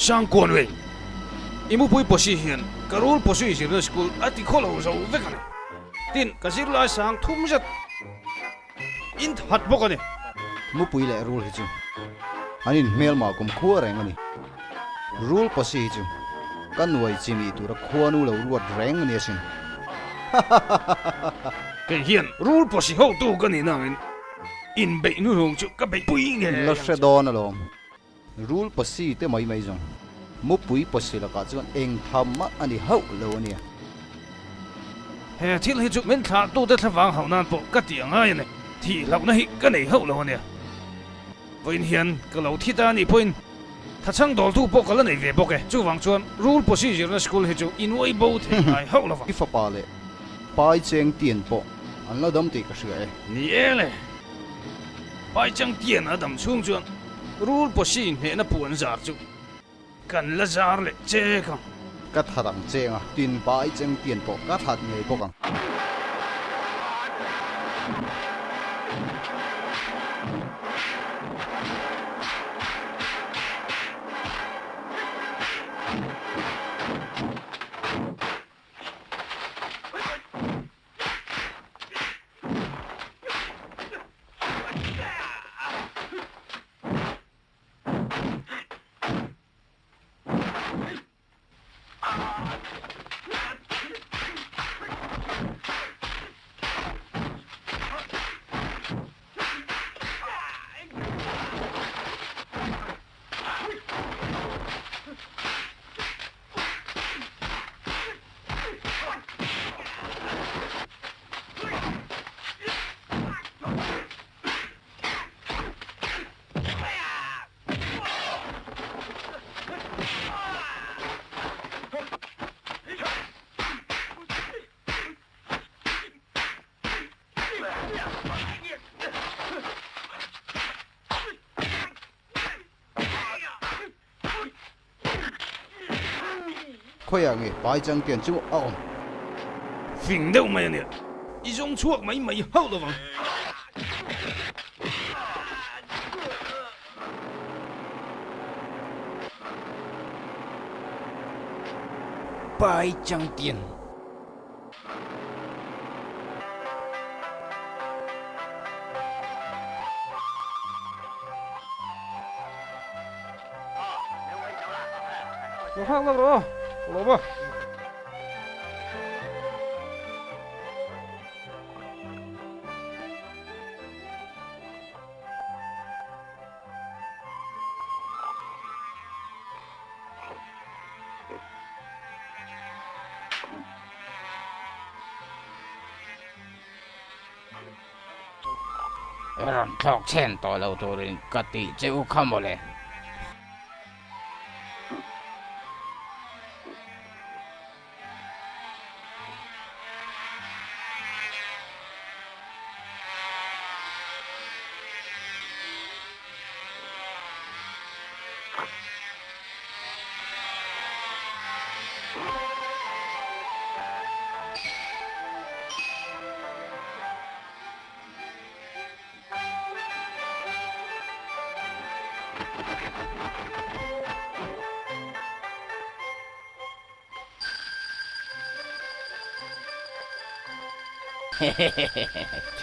sang quan we imu pui position karul position na school ati kholo zo vekane tin kasir la sang thum jat in hat bokane mu pui le rule hi chu anin mel ma kum khuwa reng ani rule posi chu kan wai chimi tu ra khuanu lo ruat reng ani sin ke hian rule posi ho tu kan ina in be nu hong chu ka be pui nge la she don alom rule posi te mai mai jong mu pui posi la ka chuan eng thamma ani ho lo ani he thil hi chu men tha tu te thawang hau nan po ka ti anga ne thi lau na hi ka nei ho lo ne voin hian ka lo thi ta ni point tha chang dol tu po ka la nei ve bo ke chu wang chuan rule procedure na school hi chu in wai bo the ai ho lo ki fa pa le pai cheng tien po an lo dam ti ka shia ni ele pai chang tien adam chung chuan rule procedure he na puan zar chu kan la zar le che ka ka tharang chenga tin pai cheng tien po ka that ngei po kang khoi ang pai chang tien chu a phình đâu mày nè y giống chuột mấy mấy hậu đâu vâng pai chang tiền nó khác lắm rồi lốp à Ron thọc chen to lâu tôi đến cắt tỉ chịu không một lẽ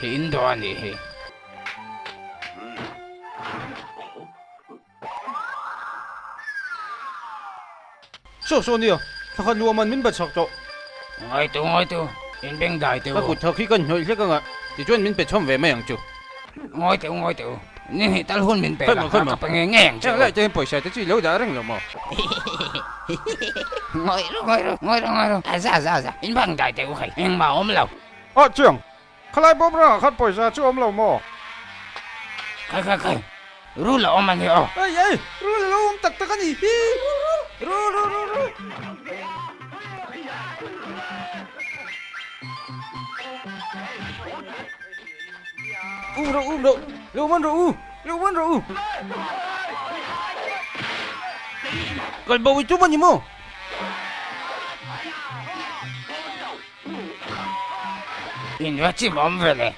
Thiên đoàn đi. Số số nhiều, thằng con lùa mình bật sọc chỗ. Ngồi tu, in bên đại tu. Các cụ thằng khi cần hồi liếc ngạ, thì chuyên mình bật chom về mấy hàng chủ. Ngồi tu. Nên ta hôn mình bè Khơi là mà, khơi mà. các bạn nghe chứ. Chắc lại cho em bồi xài tới chỉ lâu đã răng rồi mà. Ngồi rồi. Dạ. In bằng đại tu khay. In mà ôm lâu. Trưởng, khai lại bóp ra khát bồi xài chứ ôm lâu mà. Khai. Ru là ôm anh hiểu. Ê, ru là lâu tắc cái gì? Ru. Đâu, lưu mân rồi. Còn bầu chú bao nhiêu mô? In vào chỉ bom về này.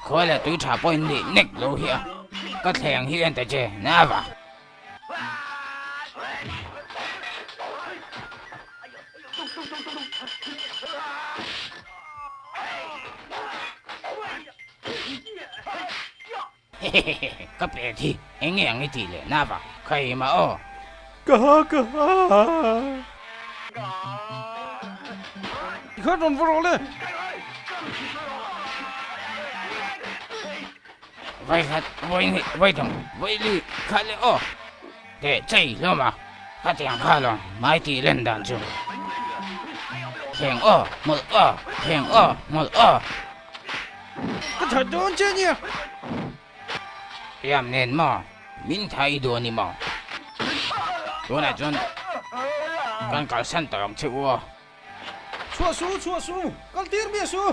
Khỏi là tôi trả bôi đi nịch lâu hiểu. Có thèn hiện tại chứ, nà vào. Các bé thì anh nghe cái gì lệ nà vào. Khay mà ô. Cả. Khát rồi vô lên. Vậy khát, vậy đồng, vậy đi, khát lệ ô. Để chạy lâu mà. Khát thèn khát lòng, mai thì lên đàn chung. Thèn ô, một ô. Cái thằng đó chết nhỉ? Em nên mà, mình thấy đồ ni mà. Đồ này chân, con cả sân tường chịu ô. Chua su, con tiếng bia su.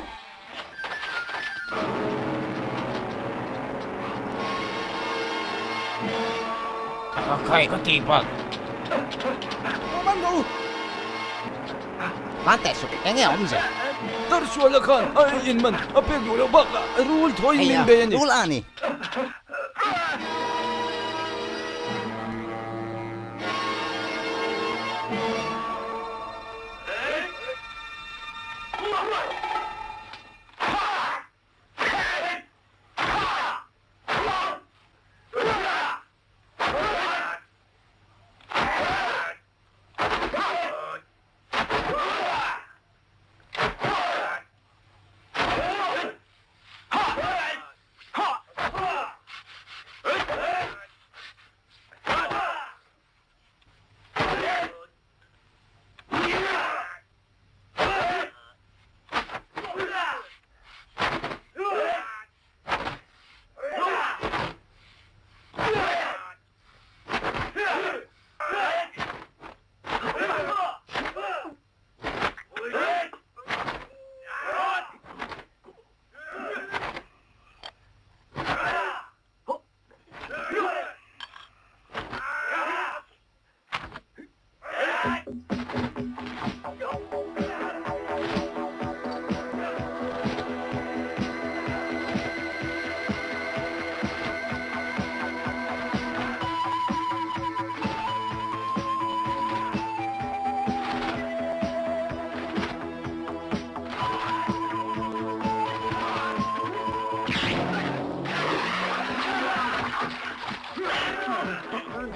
Có khay có tì bật. Bắn đâu? Bán tệ sụp, anh nghe ổng gì? Tao xua là khan, in mình, biết đủ là bạc là, rule thôi mình bê nhỉ. Rule ani.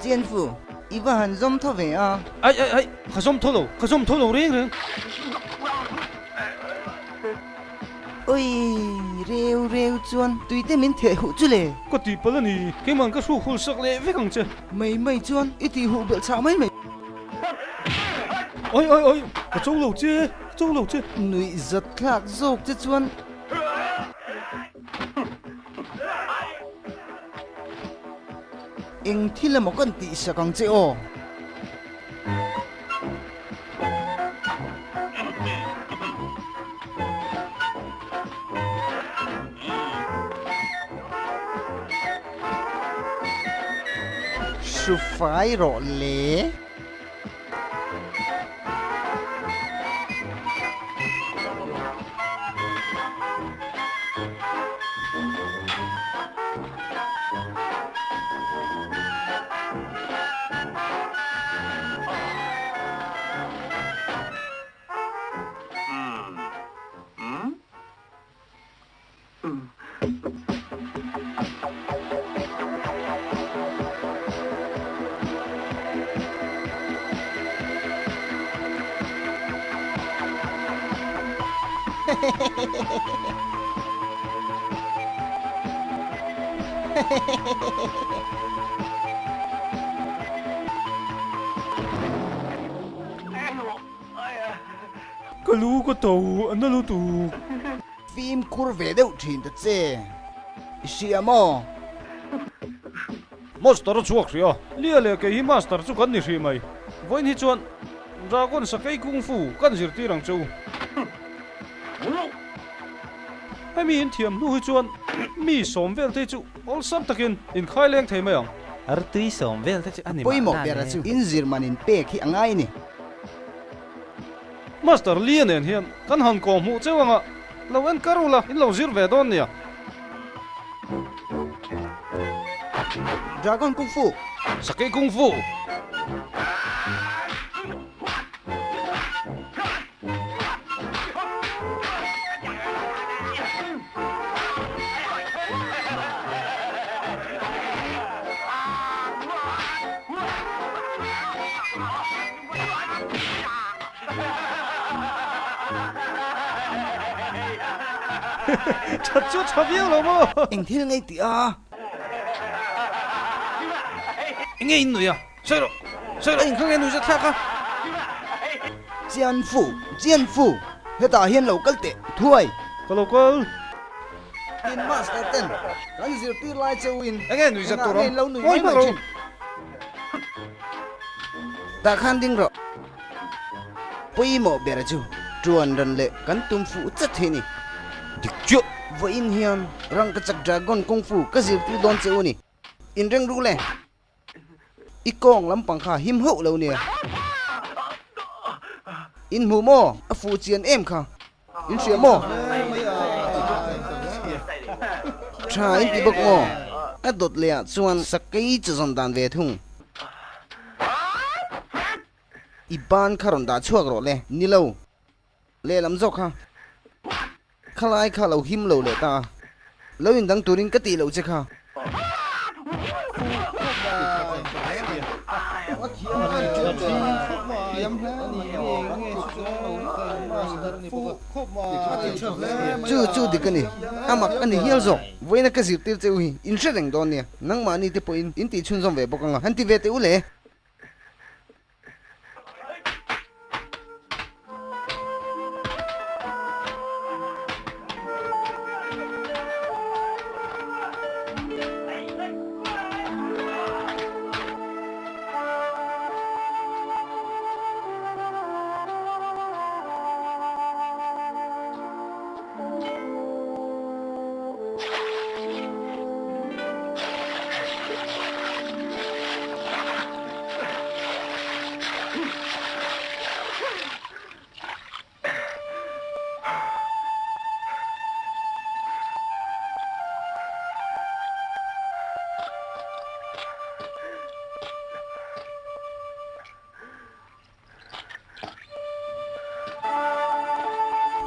Chiến phủ, Iva hẳn dông thọ về à? Ai, khá dông thô lầu riêng rồi. Ôi, rêu chuan, tùy tên mình thể hụ chú lệ. Có tí bà là nì, cái màn cái su khul sắc lệ với khẳng chứ. Mày chuan, ít thì hụ biểu chào mấy mày. Ôi, có châu lầu chứ. Nụi giật khạc dọc chứ chuan. Anh thi là một con tị sẽ càng chế ồ. Su phải rõ lẽ. cái lú có tàu anh nó lú tù phim kur về đâu chuyện thật chứ xia mò master chuộc rồi lia lia cái hi master chu kan ni ri mai voin hi chuan dragon sa kai kung fu kan zir ti rang chu ai mi in thiam nu hi chuan mi som vel te chu ol sam takin in khai leng thei mai ang ar tui som vel te chu ani poi mo bera chu in zir manin pe khi angai ni master lia nen hian kan han ko mu chewanga lo en karula in lo zir ve don nia dragon kung fu sa kai kung fu thật chút thật yêu lắm mà anh thiên ngay tía nghe in rồi à sao rồi anh không nghe nói rất khác à jian fu hết ta hiền lâu cất tệ thôi cái lâu cơ in master ten kan zir ti lai châu in anh nghe nói rất tốt lắm lâu nui ôi mà rồi ta khan ding rồi poi mo bera chu chuan ran le kan tum fu chat he ni dik chu với in hiền răng cái chắc dragon kung fu cái gì tu don châu ni in răng ru le i kong lam pang kha him hậu lâu nè in mu mo a fu chian em kha in xia mo cha in ti bok mo a dot le chuan sakai chu zon dan ve thung i ban kharon da chuak ro le ni lo le lam jok kha khalai kha lo him lo le ta lo in dang turin ka ti lo che kha chu di ka ni amak ani hial zo voina ka zir tir cheu hi in reng don nia nang ma ni te po in ti chun zom ve bokanga han ti ve te u le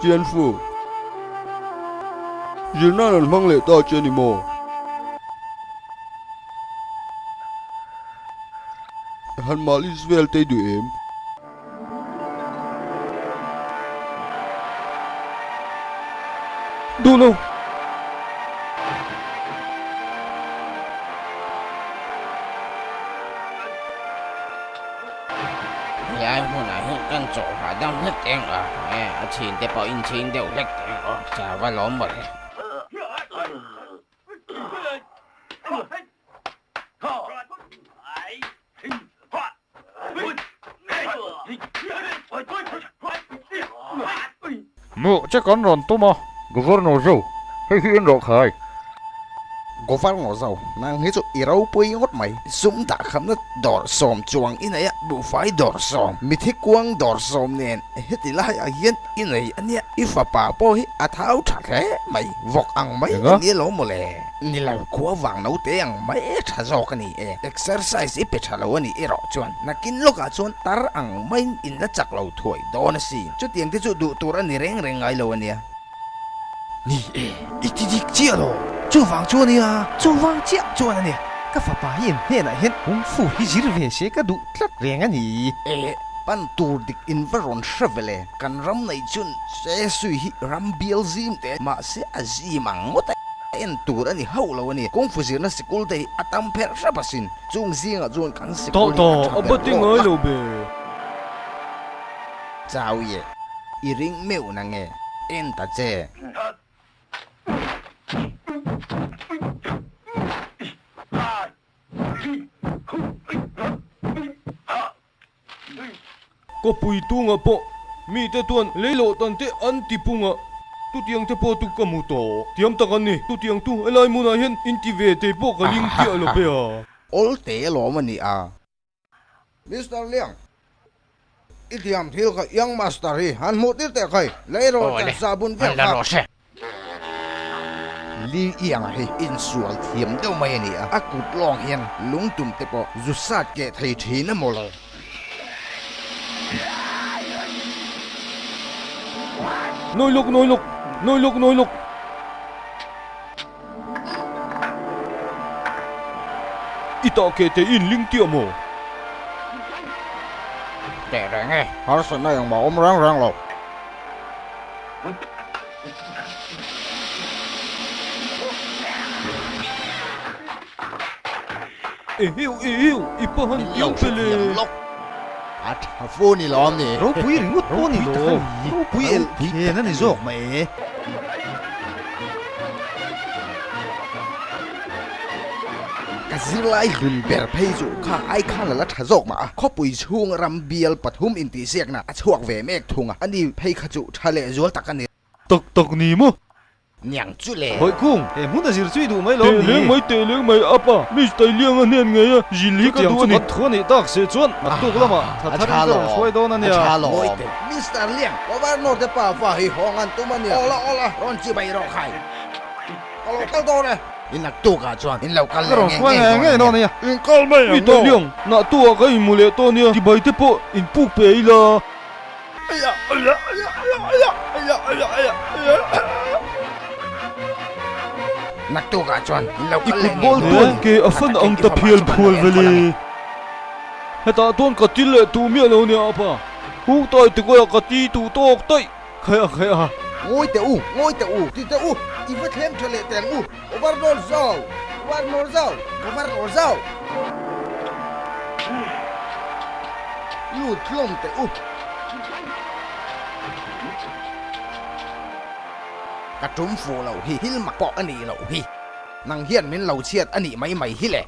Jian Fu, Jian Na lần mang lệ ta trên đi mò. Hắn mà Lisvel tay đuổi em. Đu đâu? Dạ hôm nay hôm căn chỗ phải đâm hết đen à tiền để bảo in tiền đều hết đen chả phải lỗ một mụ chắc con ròn tôm mà Governor Zhou, hay hiện rõ khai. go far ngo zau nang hi chu irau pui ngot mai zum ta kham na dor som chuang in aya bu fai dor som mi thi kuang dor som nen heti la ya hian in ai ania ifa pa po hi a thau tha the mai vok ang mai ni lo mo le ni la ko wang no te ang mai tha zo ka ni exercise i pe tha lo ni ero chuan na kin lo ka chuan tar ang mai in la chak lo thoi don si chu tiang te chu du tur ani reng reng ai lo ania ni iti dik chia lo chu wang chu ni a chu wang chia chu na ni ka fa pa yin he na hen hung fu hi jir ve she ka du tlat reng ani pan tur dik invaron shavele kan ram nei chun se sui hi ram bial zim te ma se azimang mota en tur ani haulo ani kung fuzir na sikul te atam pher sapasin chung zinga zon kan sikul to abating ai lo be chau ye iring meu na nge en ta che có bùi tu ngà po mi te tuan lấy lộ tan te an ti punga tu tiang te po tu kamu to tiam tak ani tu tiang tu elai mu na hian in ti ve te po ka ling ti alo pe a ol te lo mani a Mr. Liang itiam thil ka yang master hi han mu ti te khai leiro ta sabun ve la rose li yang hi in sual thiam deuh mai ani a akut long hian lungtum te po zusat ke thei thina molo noi luk ita ke te in ling ti mo để rồi nghe har sa na yang ma om rang rang lo hiu ipa han tiang pele at hafu ni lom ni Ro pui ringut po ni lo. Ro pui el ke na ni zok mai. ka zilai hun ber phei zu kha ai khan la thazok ma kho pui chung ram bial pathum in ti sek na achuak ve mek thunga ani phei kha chu thale zol takani tak ni mo nyang chu le Hoi kung, e mun da zir chui du mai lo te ni. leng mai apa mi stai liang an nen ngai a jili ka Tiang du chu ani mat thua ni tak se chuan. Mat tu lama. Tha tha rin ko khoi do na ni a. Oi te Mr. Liang governor te pa fa hi hongan tumani ola ron chi bai ro khai kalo kal do ne in nak tu ka chuan in lo kal Ro khoi nge no ni. in kal mai mi tai liang na tu a ka mu le to ni ti bai te po in puk pe ila nak tu ka chuan in lo kal ikut bol ton ke afan ang ta phial phul veli heta ton ka til le tu mi lo ni apa hu tai ti ko ka ti tu tok tai khaya ngoi te u ti te u i va them thale teng u overnor zau lu thlom te u ka tum fu lo hi hil mak pok ani lo hi nang hian min lo chiat ani mai hi le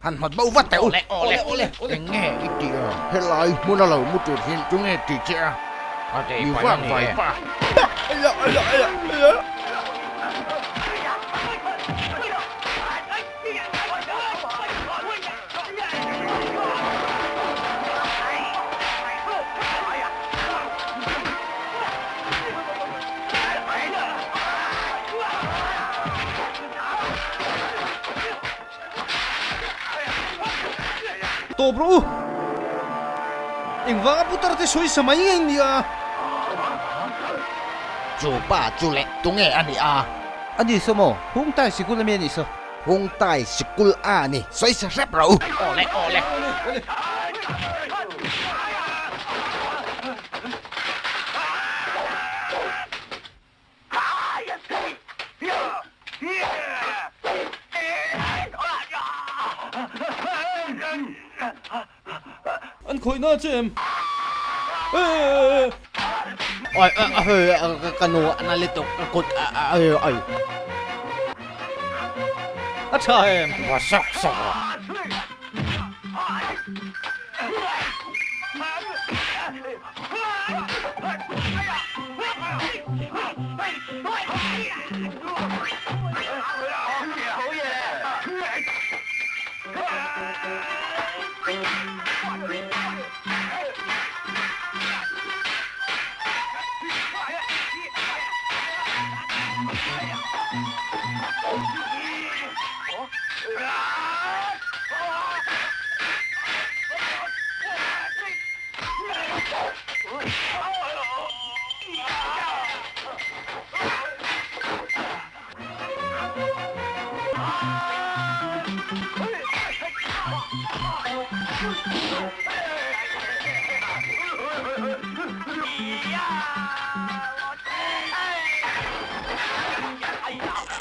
han hot bau vat te u ole nghe ít đi à helai mun lo mu tu hin tu nge ti che có thể yu phải vang như vai vậy. pa To bro. Ing wa putar te soi samai ngai ni a. chu pa chu le tu nge ani a Ani somo, hung tai sikul me ni so. hung tai sikul a ni soi sa rep ro Ole anh khoi na chem oi kanu analito kut oi A cha em. wa sok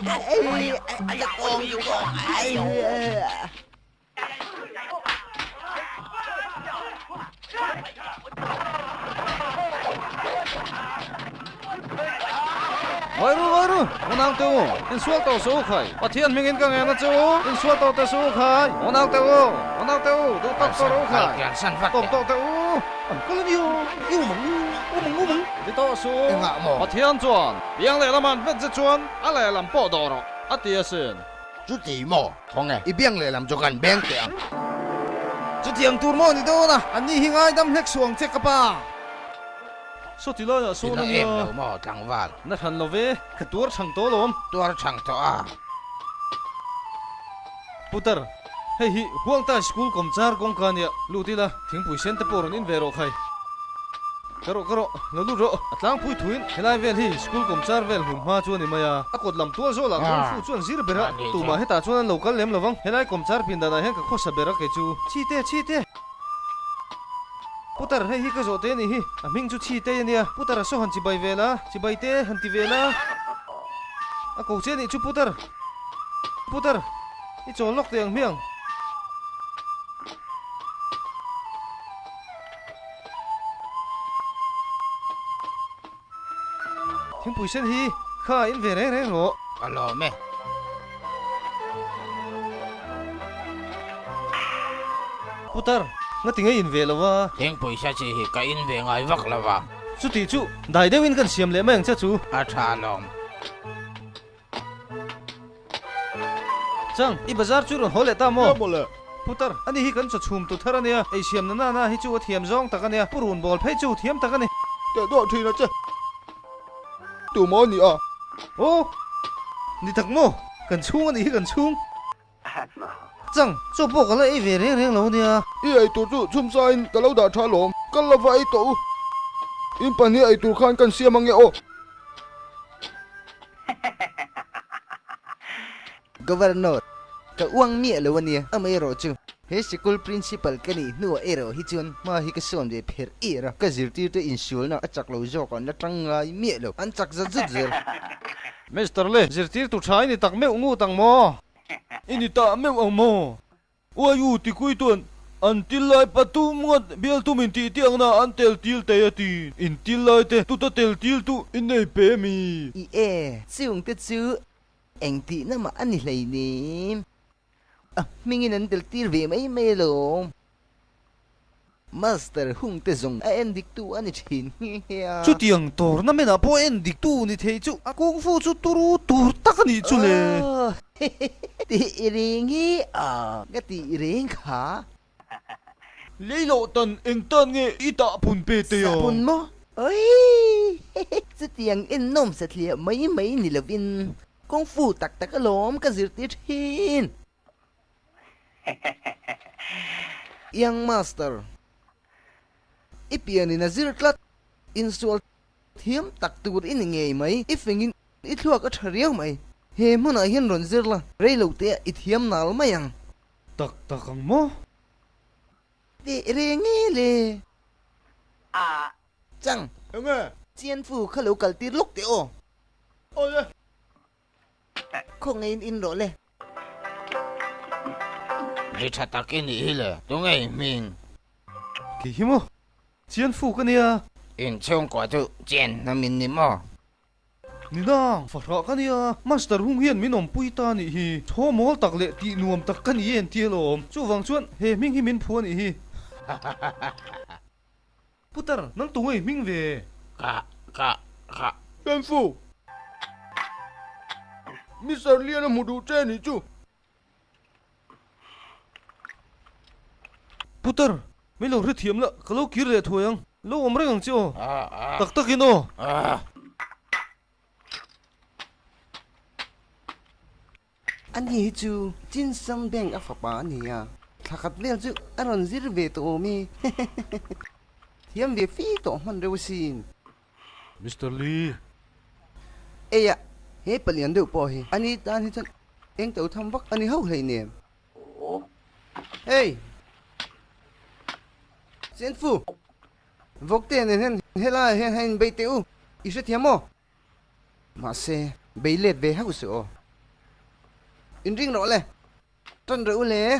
Vai ru, onang tu, in sual tau su khai. Pathian mingin ka ngena chu, in sual tau ta su khai. Onang tu, du tak to ru khai. Kian san fat. Tom to tu, am kal ni u mong. Di to su. Ngạ mồ. Pathian chuan, biang le laman vet ze chuan, a le lam po do ro. A tia sin. Chú tỷ mò, không nghe. Ibiang lại làm cho gần beng tiang. Chú tiang tur mò đi đâu na? Anh ni hingai dam hek suang che ka pa. So ti lo ya so Sila na em ya. lo mo tang val. Na than lo ve, ka tur chang to lom. Tuar chang to a. Putar, hei hi huang ta school kom char kong kan ya. Lu ti la, thing pui sen te poron in vero khai. Karo, lo lu ro, atlang pui thuin, helai vel hi school kom char vel hun ma chuan ni maya. Akot lam tua zo la kong fu chuan zir bera. Tu ma heta chuan local lem lawang, helai kom char pin da na hen ka khosa bera ke chu. Chi te. Putar hei hi ka zo te ni hi, a ming chu chi te nia. Putar so han chi bai vela, chi bai te han ti vela. A ko che ni chu putar. I chol lok tiang miang. Thing pui sen hi, kha in ve reng ro. Alo me. Putar, nga tinga in ve lawa. Tiếng bùi sa chi hi ka in về ngai vak la wa. Chu ti chu, dai dewin kan siam le mang cha chu. A tha lom. Chang, i bazar chu ron hole ta mo. Mo le. Putar, ani hi kan cha chum tu tharania. Ei siam na na hi chu thiam zong takania. Purun bol phei chu thiam takani. Te do thi na che. Tu mo ni a. Ô, ni thắc mô, cần chung anh ý cần chung. Chẳng, cho bộ cái lấy về riêng lâu nè. I ai tu chu chum sa in ka lo da tha lom. Kal la vai to. In pan ni ai tu khan kan siam ang o. Governor, ka uang mie lo wania, amay ro chu. He school principal kani nuwa ero hi chun ma hi ka som de pher era ka zirti te insul na achak lo jo kon na tangai mie lo an chak za zir. Mr. Le, zirtir tu chai ni tak me ungu tang mo. Ini ta me ang mo. Uayu ti kui tuan. Until lai patu ngot bial tu min ti tiang na antel til te ati. In til lai te tu ta tel til tu in nei pe mi. I siung te chu eng ti na ma ani lei ni. Mingin an del tir ve mai me lo. Master hung te zong a en dik tu ani chin ya. Chu tiang tor na me na po en dik tu ni thei chu. A kung fu chu turu tur tak ni chu le. Ti ring hi ga ti ring kha. Lấy lộ tần anh tân nghe ý tạ phun bê tê à. Sapun mo. Oi. Sa tiang in nom sa thlia mai ni lovin. Kung fu tak alom ka zirti thin. Yang master. Ipian ni nazir tlat insul thiam tak tur in ngei mai ifingin itluak a thariang mai. He mona hian ron zirla. Reilo te ithiam nal mayang. Tak ang mo. Ti ringi le. Chang. Nghe. Chien phu khalo kal tir lok te o. Ôi ơi. Không ngay in rồi le. Ri tha tak in hi le. Tu ngai min. Kỳ hi mo. Chien phu ka nia. In chung ko tu chen na min ni mo. Ni na, fara ka nia. Master hung hian min om pui ta ni hi. Tho mol tak le ti nuam tak kan yen ti lom. Chu wang chuan he ming hi min phu ni hi. Putar, nang tu ngai ming ve. Ka. Gan phu. Mr. Lian mu du che ni chu. Putar, mấy lâu rất thiếm lợ, có lâu kia để thôi không? Lâu ôm răng chưa? À. Tắc kia nó. Anh hi chu chin sam beng a fa pa ni ya. Thakat vel chu aron zir ve to mi. Thiam ve phi to man reu sin. Mr. Lee. Eya, he palian deu po hi. Ani tan hi chan eng tau tham vak ani hau hlei ne. Hey. Sen phu. Vok te nen hela hen hein bei teu. Isa thiamo. Ma se bei let ve hau so. in ring rõ lệ trần rượu lệ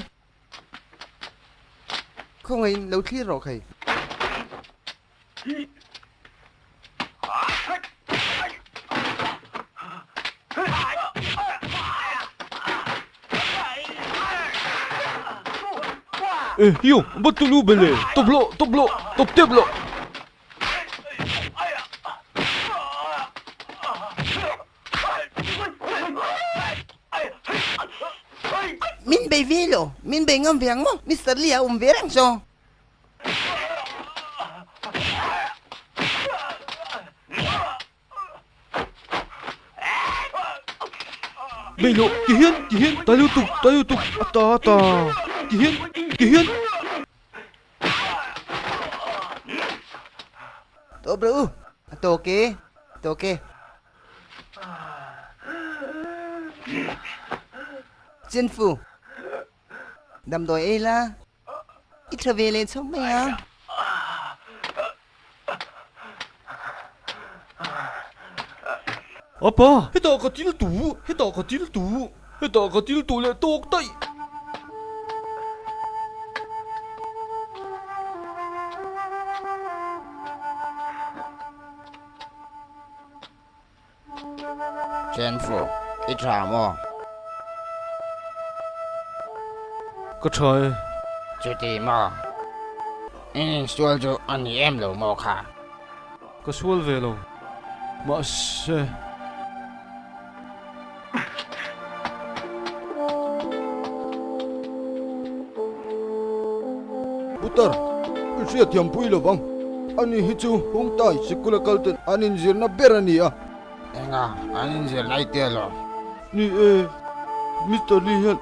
không ai lâu khi rõ khay Yo, bắt tụi bên này, top lộ, top tiếp lộ. min bay velo min bay ngam viang mo Mr. Lia verang so Bên lộ, Kỳ Hiên, ta liên tục, ta, Kỳ Hiên. to bro to ke Chiến phu đầm đồi ấy là ít trở về lên sống mày à Apa? Hita ka til tu le tok tai. Chen phu ít ra mò Ka chai. chú tì mò in xuôi chú anh em lâu mò khá Ka sual ve lo. Ma se. Putar, siya tiyang puilo bang. Ani hitu hong tay sikula kalten anin zir na berani ah. Nga anh sẽ lấy tiền lo Ni Mr. Lee yan.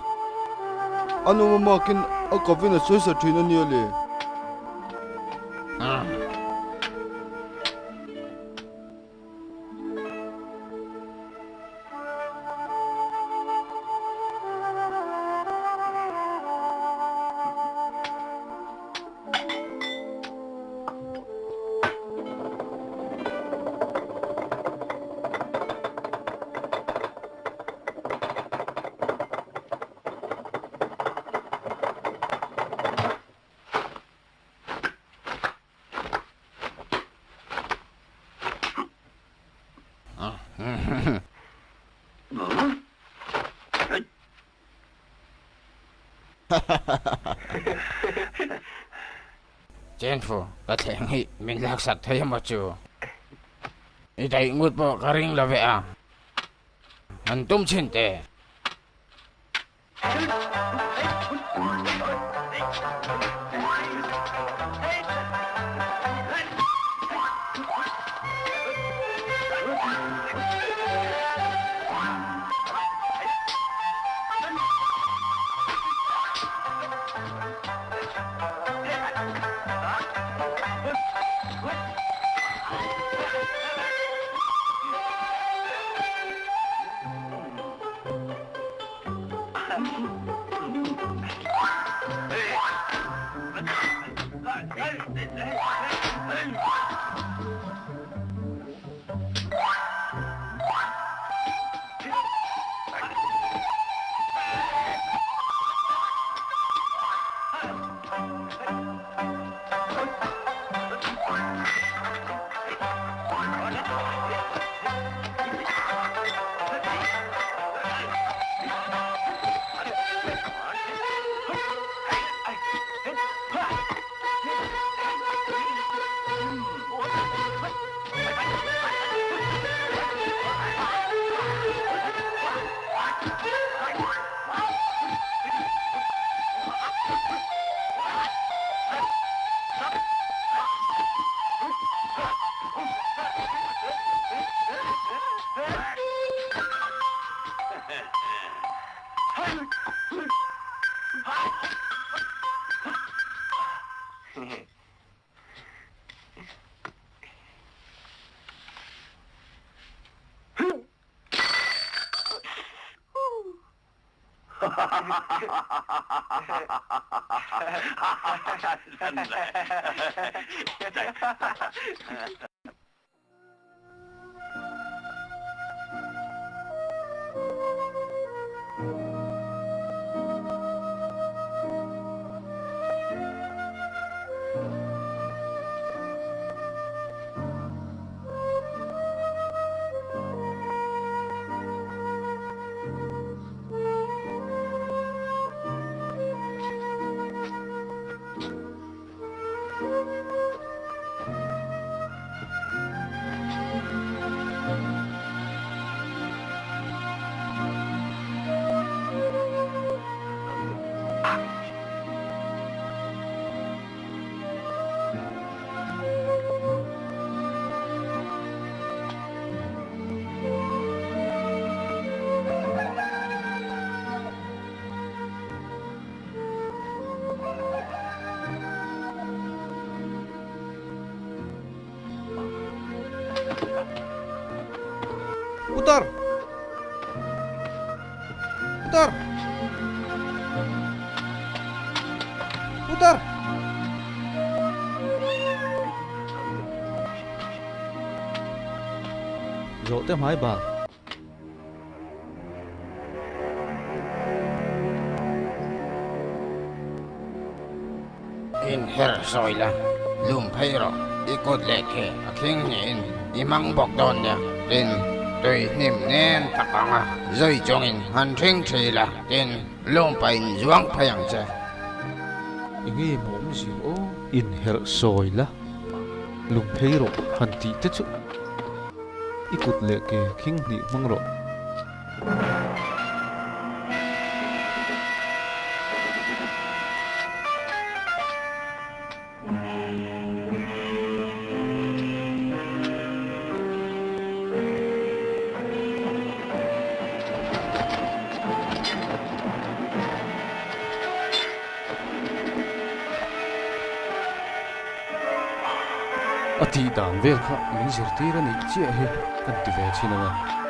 Ano mamakin akavin na sa tina niya le. Chen phu có thể nghĩ mình lạc sạch thấy mà chú ý đầy ngút bộ cả ring là vậy à anh tung trên tề putar putar putar rõ tem hai bà in her soila lum phairo ikot leke aking nin imang bokdon ya tin tui nim nen takanga zoi chongin han thing thila tin lum pain zuang phayang cha ingi mom gì ô in her soi la lum pheiro han ti te chu ikut leke king ni mangro ati dan vel kha min zirtir ani che he kan ti ve chinanga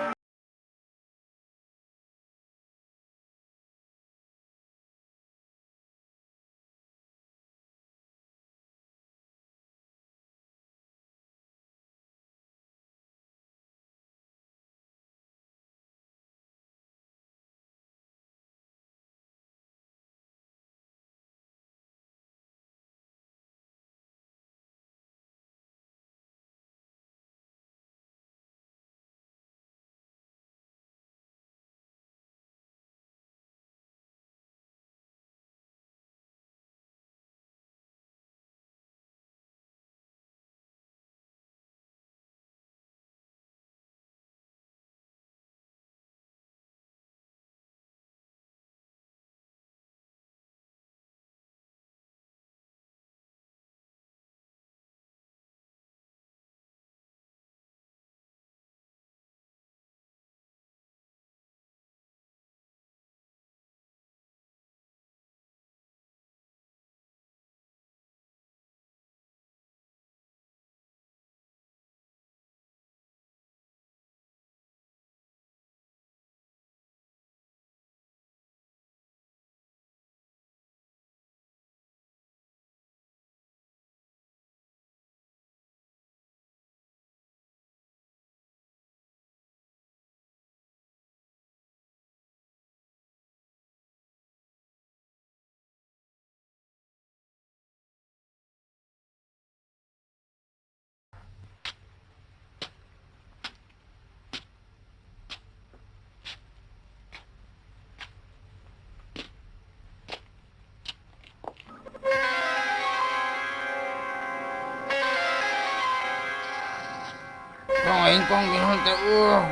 con ấy con cái hôn ta ưa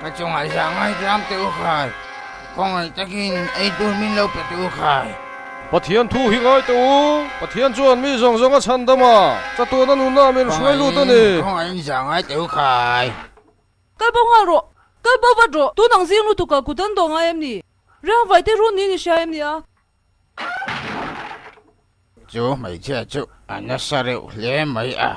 ta chồng hải sang ai dám tự khai con ấy ta kinh ấy tôi mình lâu phải tự khai pathian thu hi ngai tu pathian chuan mi zong zong a chan dama cha tu na nu na men shwai lu ta ni con ấy sang ai tự khai cái bông hoa rồi cái bông vật rồi tôi nặng riêng luôn tụi cả cụ tân đồng em nè ra vậy thì luôn ní sao em nè chú mày che chú anh nó sao rượu lẽ mày à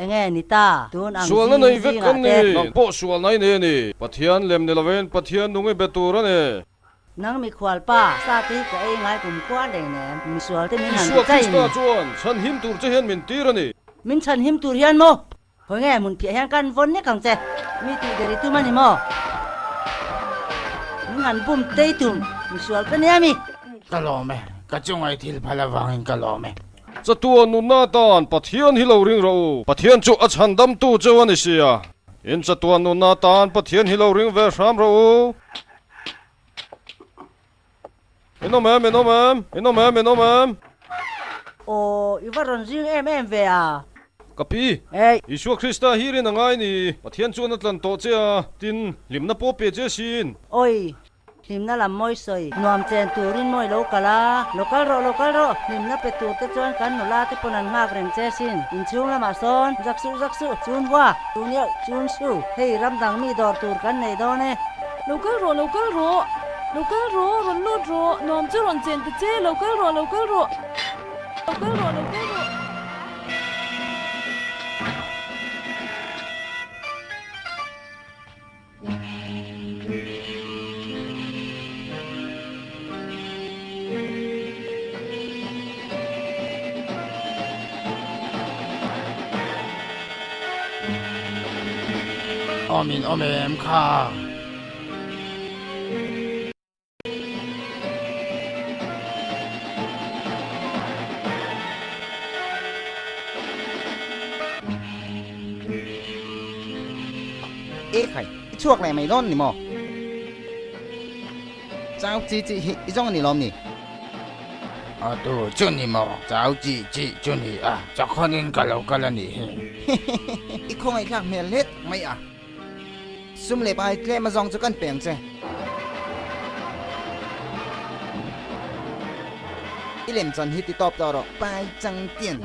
nghe ni ta tuôn ang sual na nei vek kan ni nang po sual nai ne ni pathian lem ne laven pathian nungai betura ne nang mi khwal pa sa ti ka e ngai kum kwa le ne mi sual te min han sual chai krista chuan chan him tur che hian min tir ani min chan him tur hian mo hoi nghe mun phe hian kan von ne kang che mi ti deri tu mani mo min han bum te tum mi sual ka ne mi cái lò mày cái chung ấy thì phải là vàng cái lò mày cha tu nu na tan pathian hi lo ring ro pathian chu a chan dam tu chaw ani sia in cha tu nu na tan pathian hi lo ring ve ram ro enomem o iwaron jing em ve à kapi ei Isua Krista hi rin angai ni pathian chu na tlan to che a tin limna po pe che sin oi lim na lam moi soi nuam chen turin moi lokal ro lim na pe tu te chuan kan nu la te ponan ngak reng che sin in chung lama son jak su chun wa tunia chun su hei ram dang mi dor tur kan nei do ne local ro ron lút ro nom chứ ron chen te che local ro Omin omem kha. ê khai chuộc này mày đón nè mò cháu chị trong này lom nè À tu chuni mo, cháu chị chuni à, cho con in cả lâu nè. ít không ai khác mẹ lết mày à sum lệ bài kle mà dòng cho con bèn chứ ít làm chân hít top đó rồi bài trăng tiền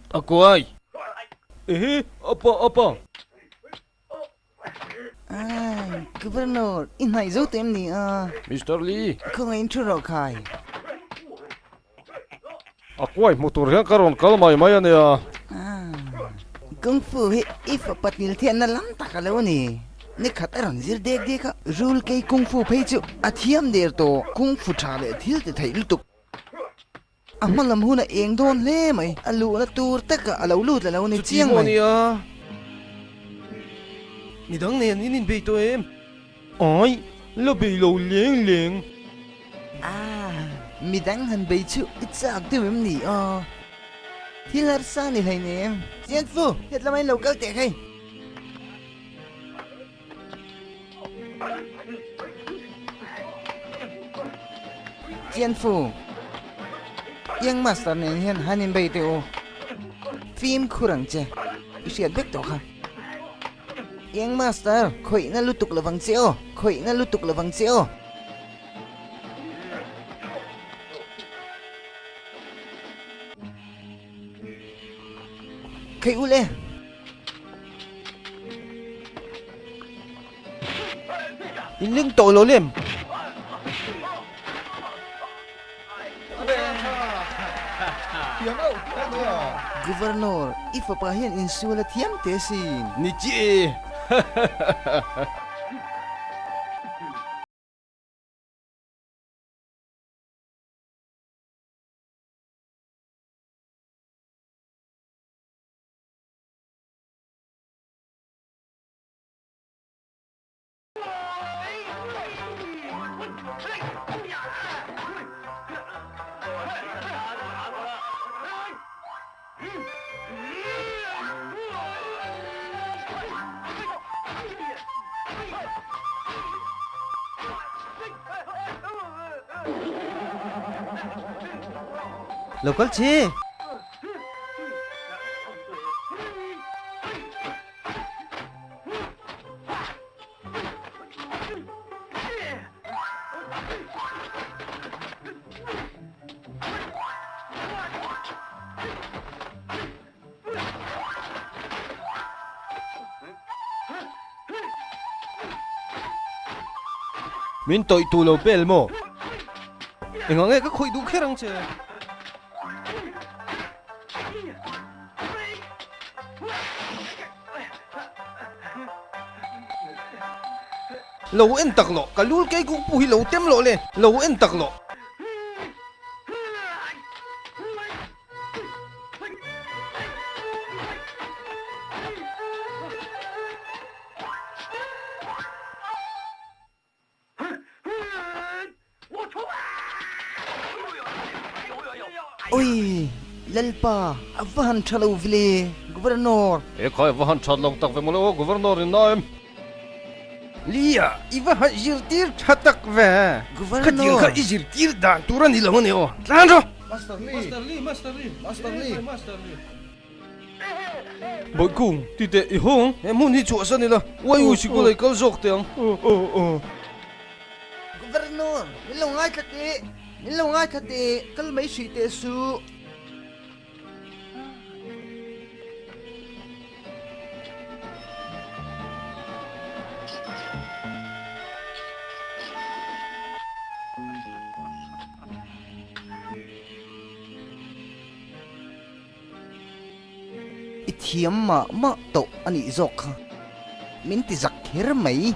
À cô ơi. Ê, apa. Governor in này giúp em nè Mr. Lee. không ai intro rồi khai Ako ay motor yan karon kalmay maya niya. kung fu hi if patil thian na lam takalaw ni ni khataran zir dek ka rule kai kung fu phei chu athiam der to kung fu thale thil te thai lutuk amalam huna eng don le mai alu na tur taka alo lut la law ni chiang mai niya. Midang niyan inin bay to em. Ay, labay law leng. midang han bei chu itsak tu em ni thil har sa ni lai ne em chen fu het la mai lo kal te khai chen fu yang master ne hian hanin bei te o phim khurang che isiat bek to kha yang master khoi na lutuk lawang che o khoi na lutuk lawang che o khai ule In lưng tội lỗi liềm. Governor, ipapahian insula thiam tesin. Ni chị. local chi min tội tu lo pel mo engong e ka khoi du kherang che lo en tak lo kalul kai ku pu hi lo tem lo le lo en tak lo ôi lalpa avan thalo vile governor e khai wa han chat long tak ve mo lo governor in naim lia iwa ha jir tir thatak ve governor kha izir tir dan turan hi lo ne o tlan ro Master Lee boy kung ti te I hong e mun hi chu san ni la wai u si ko lai kal jok teng governor min lo ngai thate kal mai sui te su thiam ma to ani zok kha min ti zak her mai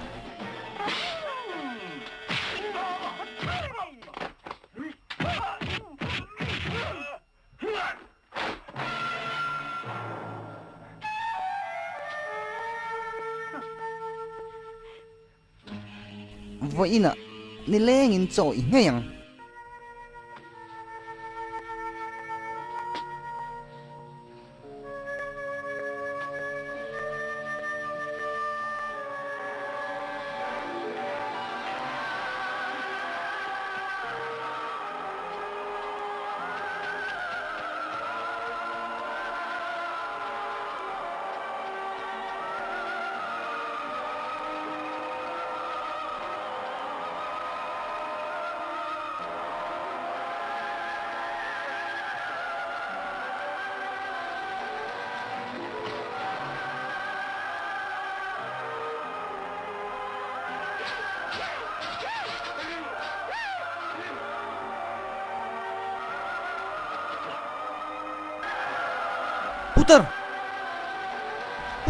vậy nè ni leng in choi ngayang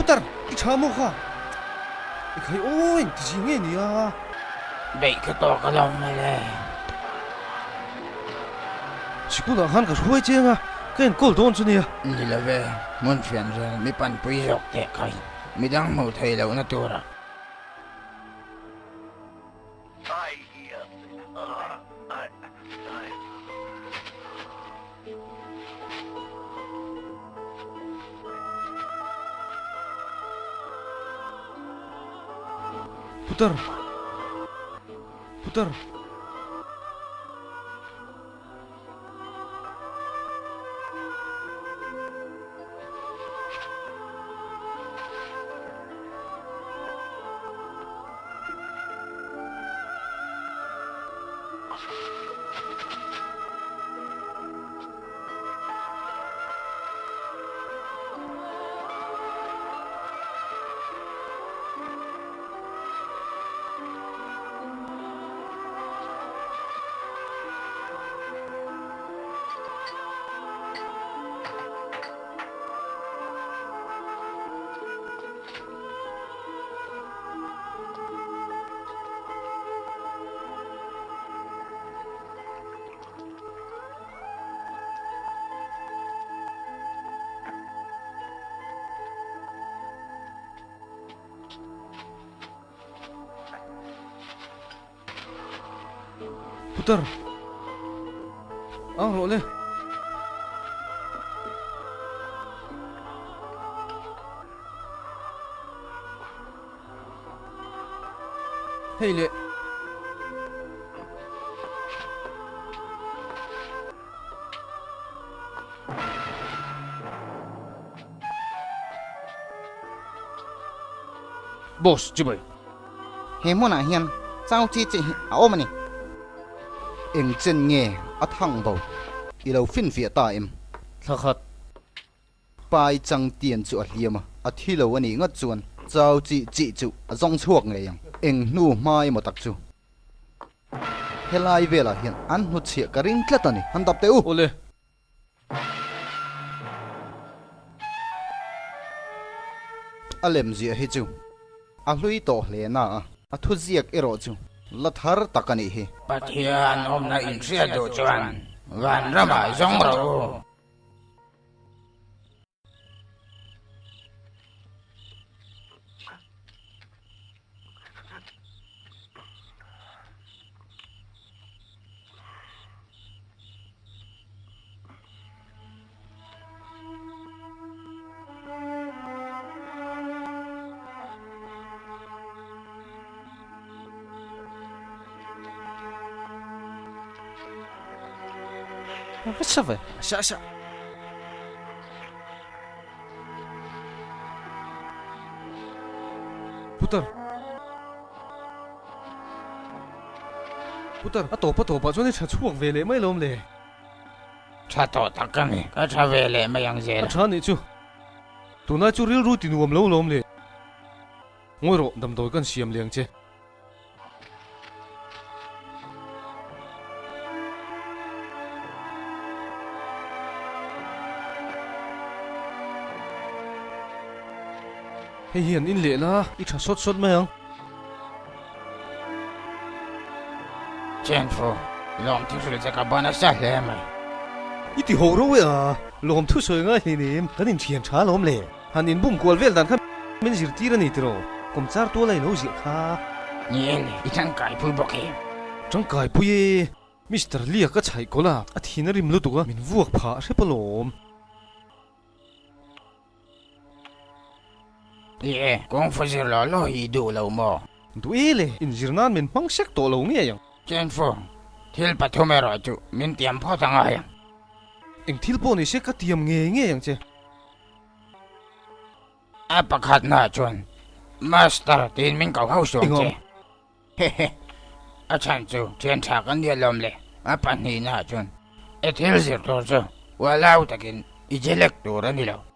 putar icha mo kha khai oi ti ji nge ni a Bị cái to cái lông này đây. sikula han ka huai chenga ken kol don chu ni a Đi là về, muốn phiền rồi, mi pan bùi dọc tệ khai. Mi đang màu thầy lâu nó tùa ra. putar putar ang ro le hey le boss chứ vậy he mo na hian chau chi chi a om ni eng chen nge a thang bo i lo fin fia ta em thakhat pai chang tian chu a hliama a thilo ani nga chuan chau chi chi chu a zong chuak nge yang eng nu mai mo tak chu helai vela hian an hu chia ka ring tlatani han dap te u ole alem zia hi chu a hlui to hle na a thu ziak ero chu la thar takani hi Pathian om na in sia do chuan van rama zong ro sao vậy Sa sa putar a topa chuan tha chuak ve le mai lom le cha to takani ka cha ve le ma yang a zel tha ni chu tuna chu ril ru ti nuam lo lom le ngoi ro dam doi kan siam leng che hei hian in le la i tha sot mai ang chen phu lom ti su le ka bana sa le mai i ti ho ro we a lom thu soi nga hi nim kan in thiam tha lom le han in bum kwal vel dan kha min zir ti ra ni tro kom char to lai lo zia kha ni le i tang kai phu bok hi chang kai pu ye Mr. Lia ka chai kola a thina rim lu tu ga min vuak pha re palom ye kong fu zir lo lo hi du lo mo duele in zirnan min mang sek to lo nge yang chen phu thil pathume ro chu min tiam pho tang ai eng thil po ni se ka tiam nge yang che a pakhat na chuan master tin min ka hau so che he he a chan chu chen tha kan dia lom le a pan ni na chuan e thil zir to chu walau takin i jelek to ra ni lo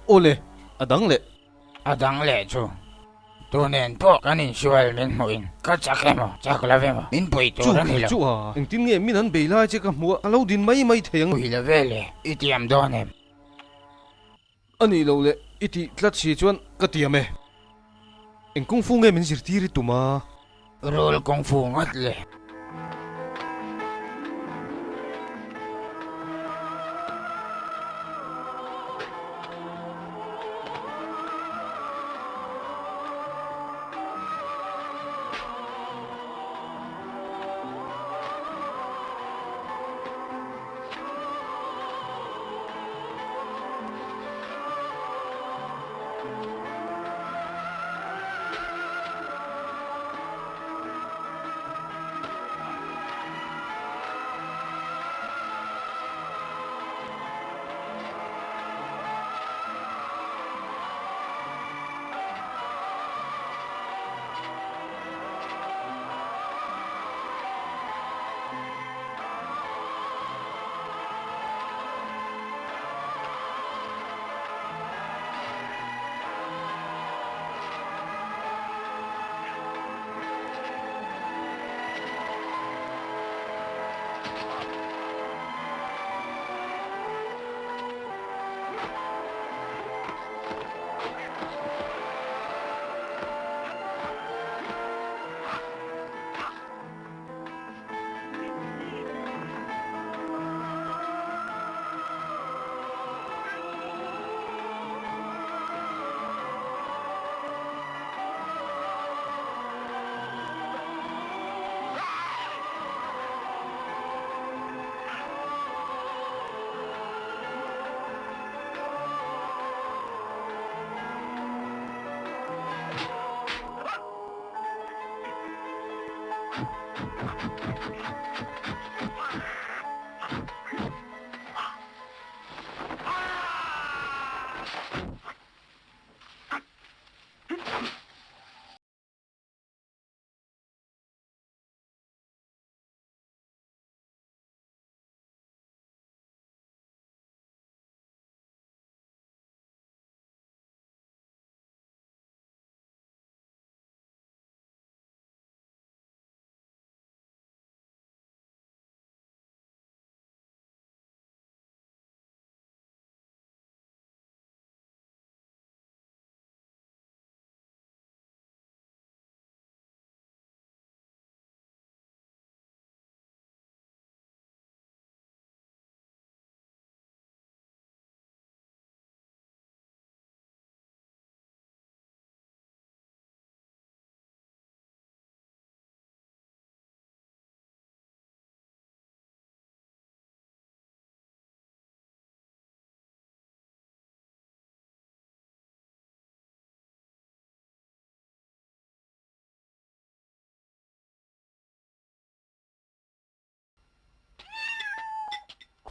ole adang le adang le chu tu nen po kan in shual min moin ka chakemo chaklave mo in pui to chu ra ni lo chu a eng tin nge min an be lai che ka mu alo din mai theng ui le vele i tiam do nem ani lo le iti tlat si chuan ka tiam e eng kung fu nge min zir ti ri tuma rol kung fu ngot le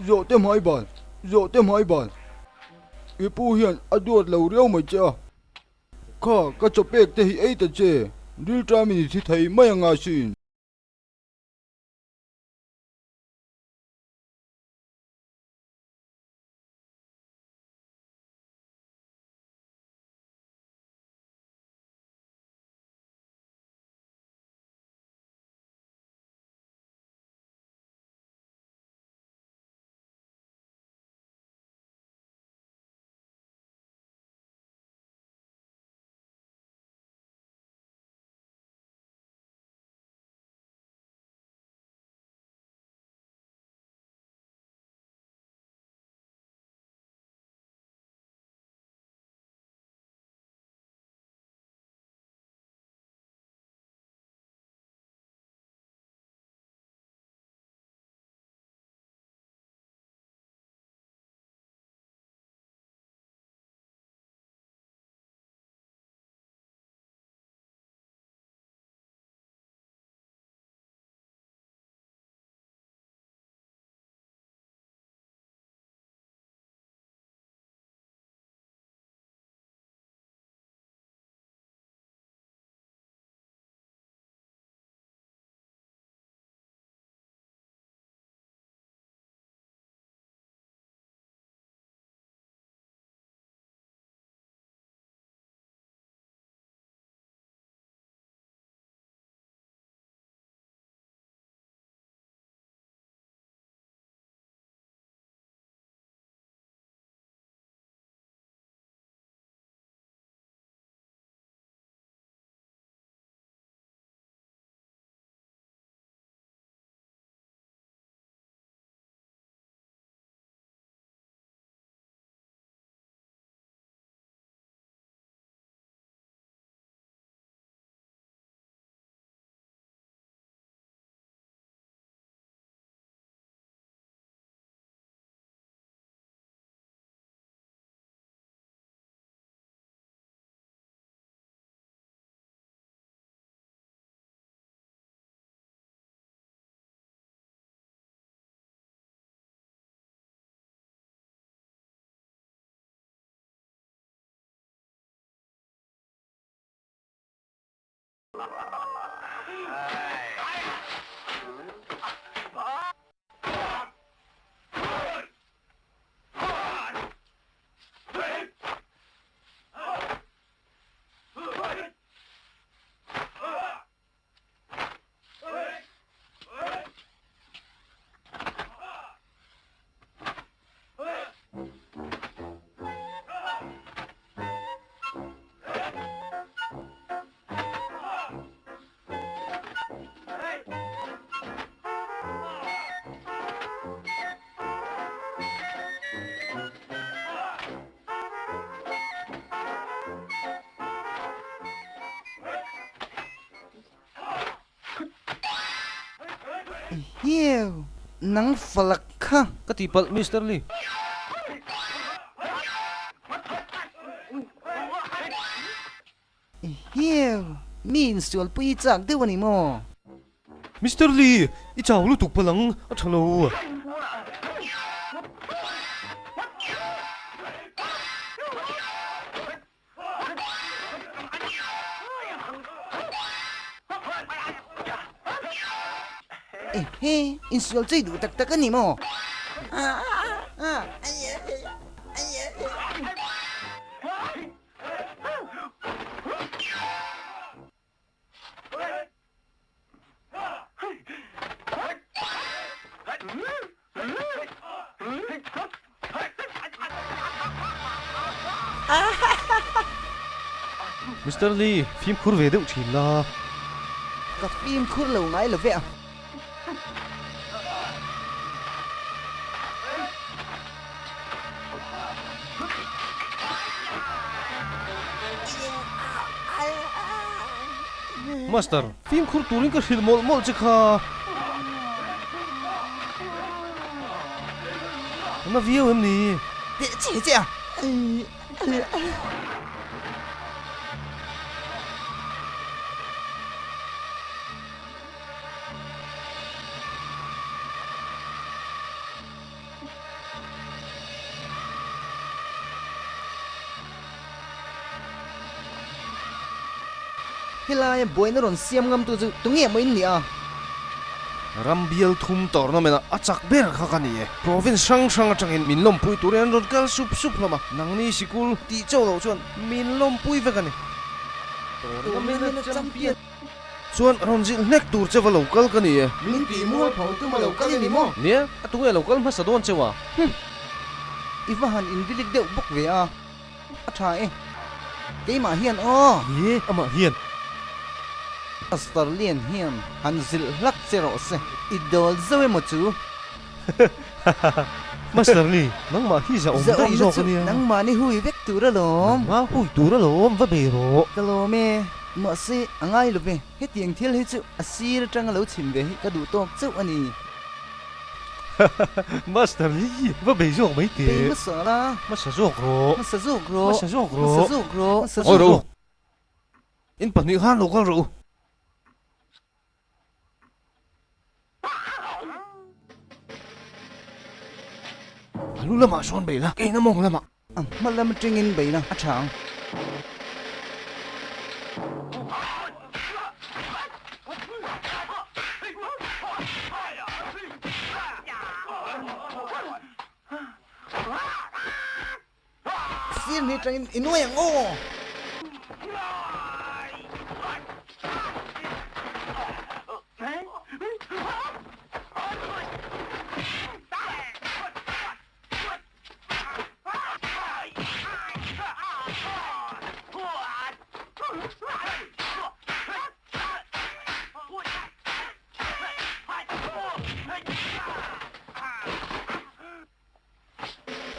Rộ tem hai bàn, rộ tem hai bàn. Ipu hiền aduat lâu riêu mày cha. Kha, ka chopek te hi ei ta che. Dil tra mi thi thei mai anga sin. Hiu, nang falak ka. Katipal, Mr. Lee. Hiu, min sual pui chak de wani mo. Mr. Lee, ichaw lutuk pa lang at hello. he insul chơi đủ tắc tắc cái gì mà Mr. Lee phim khur về đâu chỉ là gặp phim khôn lầu ngay là vậy Master phim khur turin ka hil mol mol chikha na view em ni chị chị à Hilai boy na ron siam ngam tu tu nge mo in nia Rambiel thum tournament achak ber kha ka ni province sang sang atangin minlom pui turian ron kal sup sup lama nangni sikul ti chaw lo chuan minlom pui ve ka ni tournament champion chuan ron jil nek tur chewa local ka ni min pi mo phau tu ma lo kal ni mo nia atunga local ma sadon chewa iwa han in bilik deuh bok ve a tha e ke ma hian o ye ama hian Australian hian han zil lak zero se idol zoe mo chu Master Lee nang ma hi za om da i zo ka ni nang ma ni hui vek tu ra lom ma hui tur lo va be ro ka lo me mo se angai lo be he tiang thil hi chu asir tang lo chim ve ka du tok chu ani Master Lee va be zo mai pe te ma sa la ma sa zo ro ma sa zu gro ma sa zo ma sa ro zu gro ma sa oi zu ro in pa ni han lo ka ro lu lama son be la ke na mong lama ma lam tring in be na a thang xin ni tring in nuôi ang o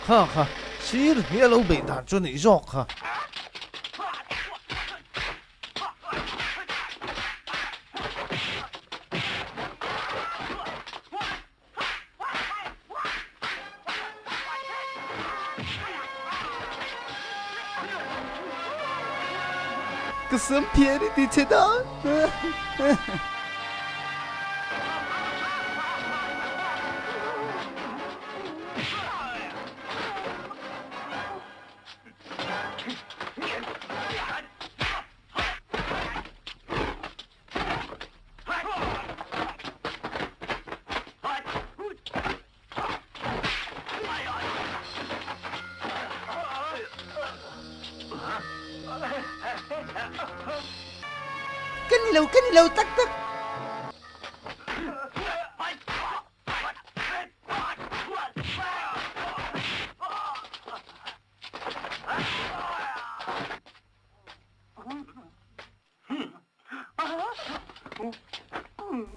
kha kha sir ni lo be dan chu ni zo kha cái sớm phía đi thì chết đó cái gì lâu tắc tắc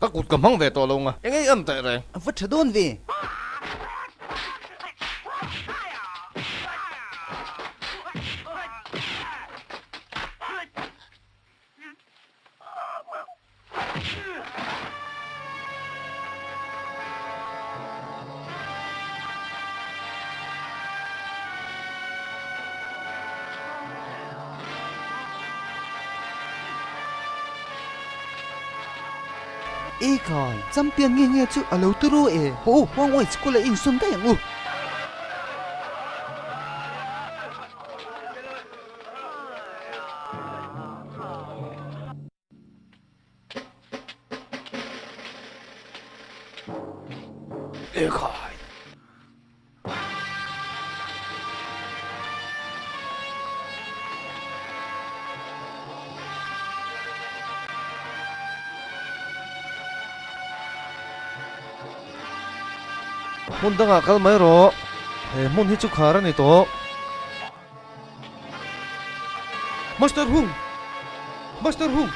các cụt cầm hăng về to luôn à anh ấy âm tệ rồi vứt thở đôn về ê còn champion nghe nghe chứ ở lâu tu ro e ô hoang oi school in sun ta yang u lê khai mun danga kal mai ro he mun hi chu khara ni to Master Hung Master Hung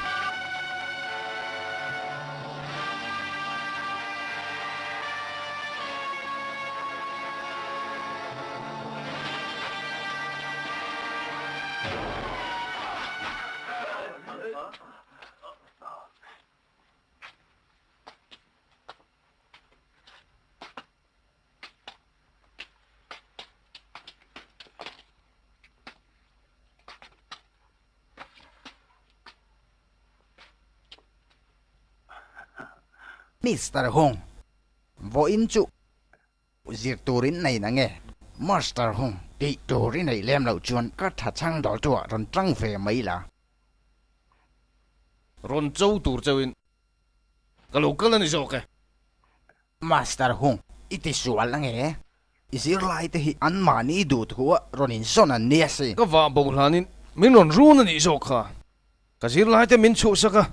Mr. Hung, vô in chu diệt turin này nè nghe. Master Hung, đi turin này lem lẩu chuan các thạch sang đỏ chùa rồi trăng về mấy là. ron châu tur chawin kalau kala ni sok Master Hung, iti sual nè nghe. Isir lai te hi an mani du thua rồi in son an nese. ka va bo hlanin min ron run ni sok kha ka zir lai te min chu saka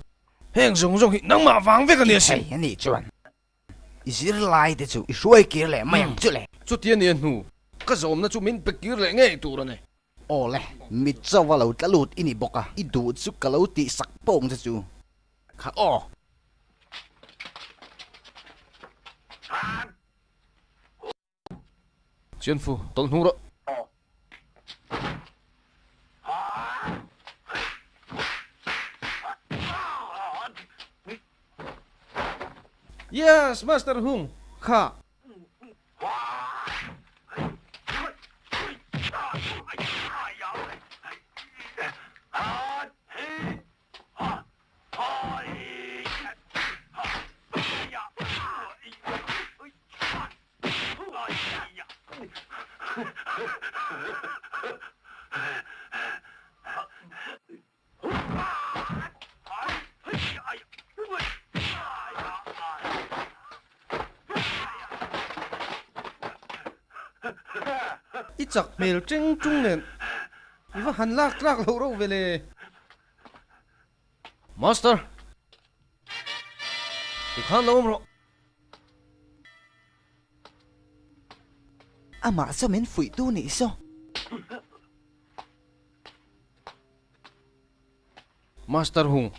heng zong zong hi nang ma wang ve ka ni si Hey, ni chuan. Isir lai te chu isuai kir le mayang chu le. chu tian ni nu ka zom na chu min pekir le nge tur ne Ole, mit chawa lo tlalut ini boka. Idu chu kalau ti sak pong chu. Kha o. chen fu tol nu ro Yes, Master Hung. Kha. Chak mel treng trung nen iwa han lak lo ro vele Master ti khan lo ro Ama so men fui tu ni so. Master Hung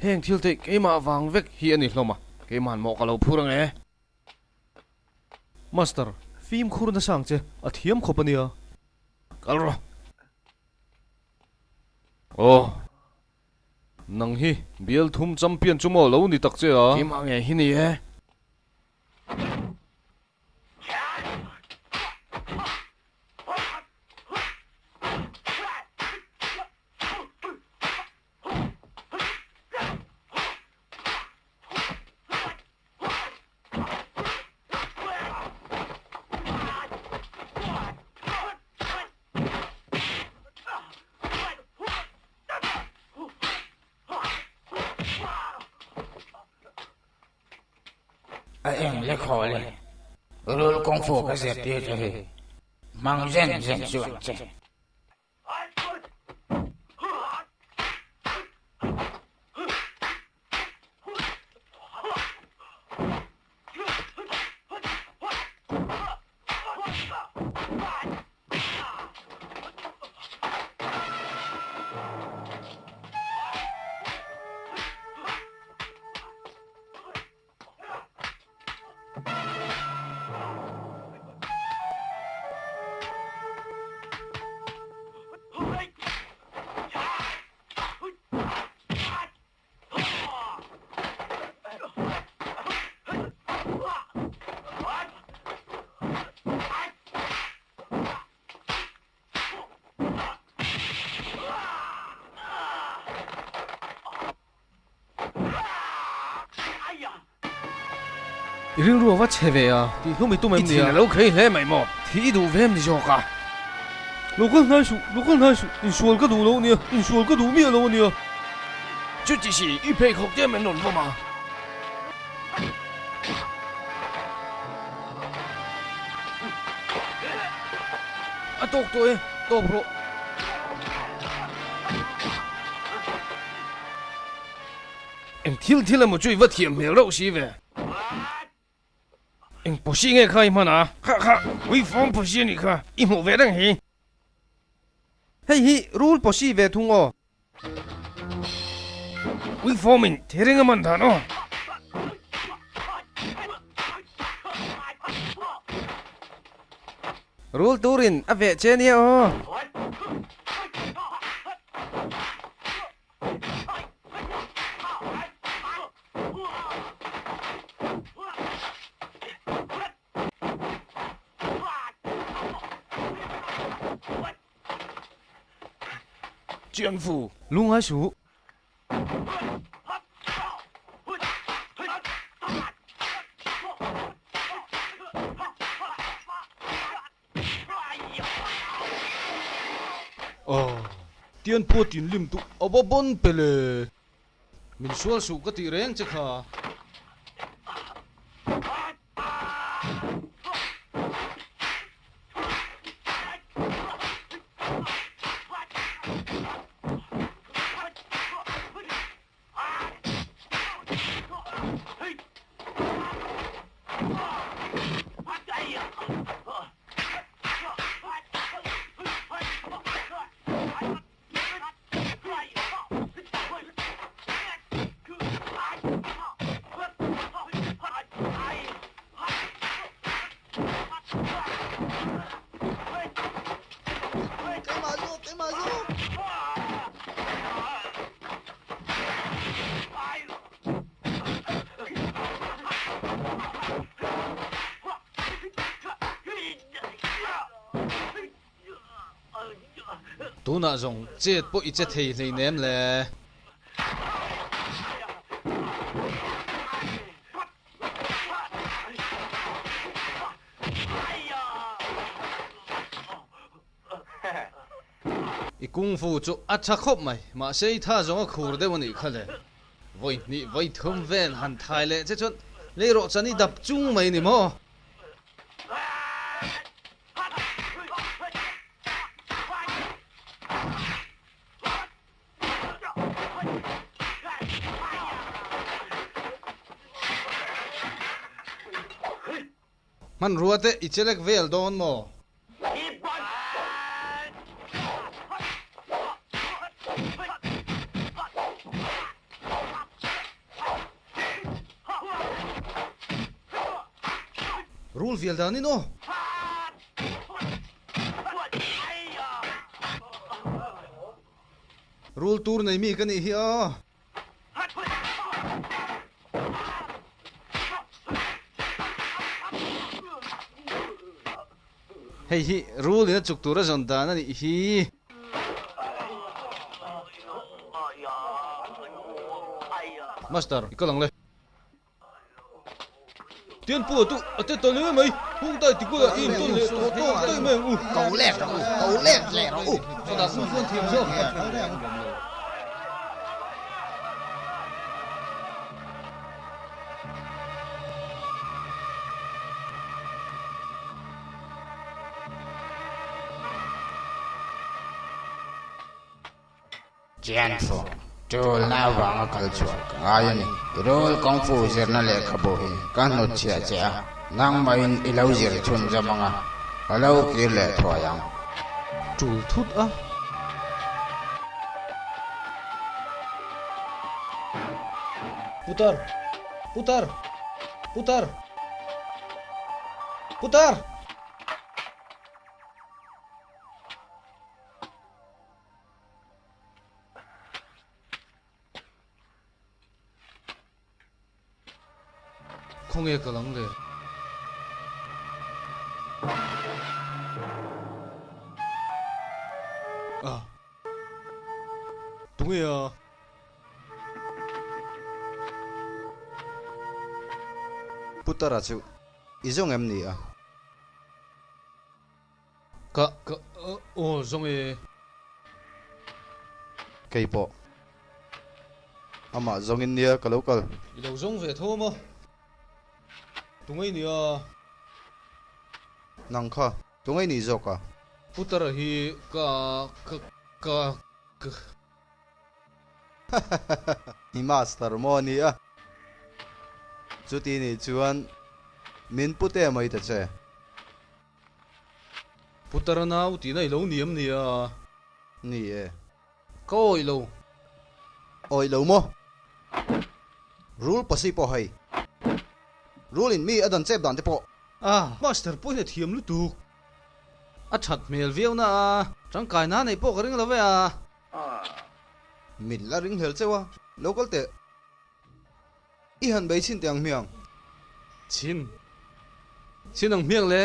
heng thil te ke ma wang vek hi ani hloma ke man mo ka lo phurang e Master phim khur na sang che a thiam khopania kalro oh nang hi bial thum champion chumo lo ni tak che a ki ma nge hi ni e em lấy khỏi lên rồi công phu cái dẹp tiêu cho he mang gen gen chuột che ring ro wa cheve a ti humi tu mem ni a lo khei hle mai mo thi du vem ni jo ka lokal na su in sual ka du lo ni in sual ka du mi lo ni chu chi si i pe khok je men non lo ma tok tôi to bro em thil là một chuỗi vật hiểm miếng rậu xí về em bố xí nghe khai mà nà ha quý phong bố xí nị khai im hộ về đang hì hey hi rule po si ve thung o quý phong mình thế rằng mà thà nó rule turin a ve chen hi o chuyện phủ lung hai su tiền po tin lim tu obobon pele min sual su ka ti reng che kha tu na zong chết po i chết thei nei nem le i kung fu chu acha khop mai ma sei tha zong a khur de woni khale voi ni voi thum ven han thai le che chon le ro chani dap chung mai ni mo man ruate ichelek vel don mo rule vel dan no rule tur nei mi kan hi a hey hi rule ina chuk tura zon dan ani hi master ikalang le tiền bùa tụ ở trên tàu lưới mày hung tay thì cô là im tôi lệ tôi tôi mày cầu lẹt lẹ rồi sao đã không phân thiểm rồi Jian Fu, Joel na wang culture. Ayani, role kung fu zirna le kabuhi. Kanot chia chia. Nang main ilaw zir chun zamanga. Alaw kir le thoyang. chủ thút á putar putar putar putar không nghe cả lắm rồi à đúng rồi à putara chu izong em ni a cả rồi kei po ama zong in nia ka local đầu giống về thôi mà đúng rồi nè nang kha tungai ni zoka putara hi ka Hi master mo ni a chu ti ni chuan min pute mai ta che putara nau ti nai lo niam ni a ni e ko i lo oi lo mo rule pasi po hai rule in mi adan chep dan te po master poi na thiam lu tu a that mel veu na tang kai na nei po ka ring lo ve a min la ring hel chewa local te i han bei chin tiang miang chin ang miang le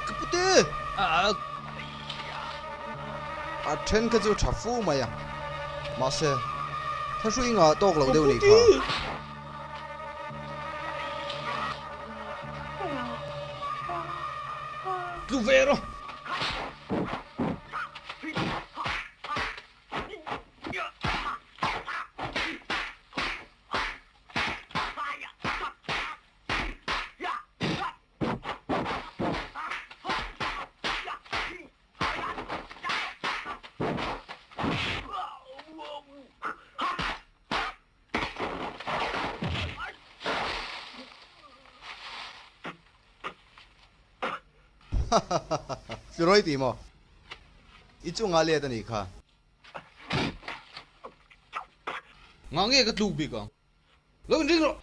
kapute a then ka chu thafu mai a ma se tha sui nga tok lo deu ni kha tu vero Rồi tí mà ít chung ngã liệt này kha ngang nghe cái tu bị con lo đi rồi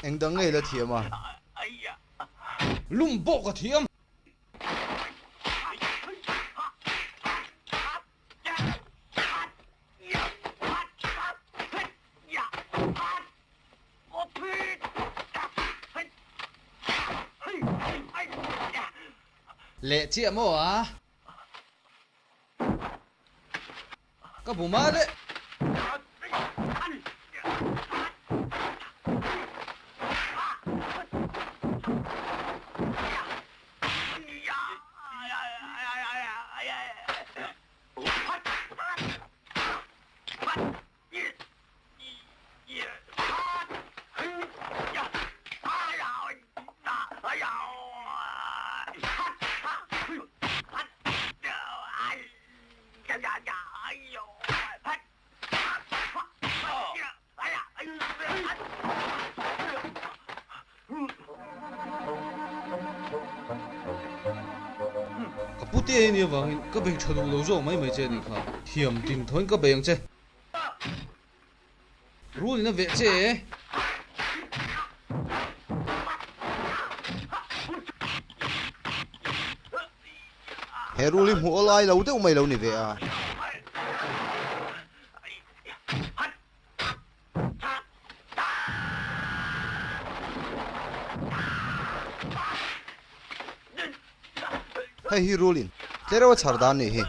anh đang nghe là thiệt mà lùm bộ cái thiam lệ chị mồ à các bố má đấy Puti ni wangin ka beng chadu lo zo mai mai che ni kha thiam tin thoin ka beng che rule na ve che he rule mu lai lo te mai lo ni ve a hay hi rule in tera chardan ni hi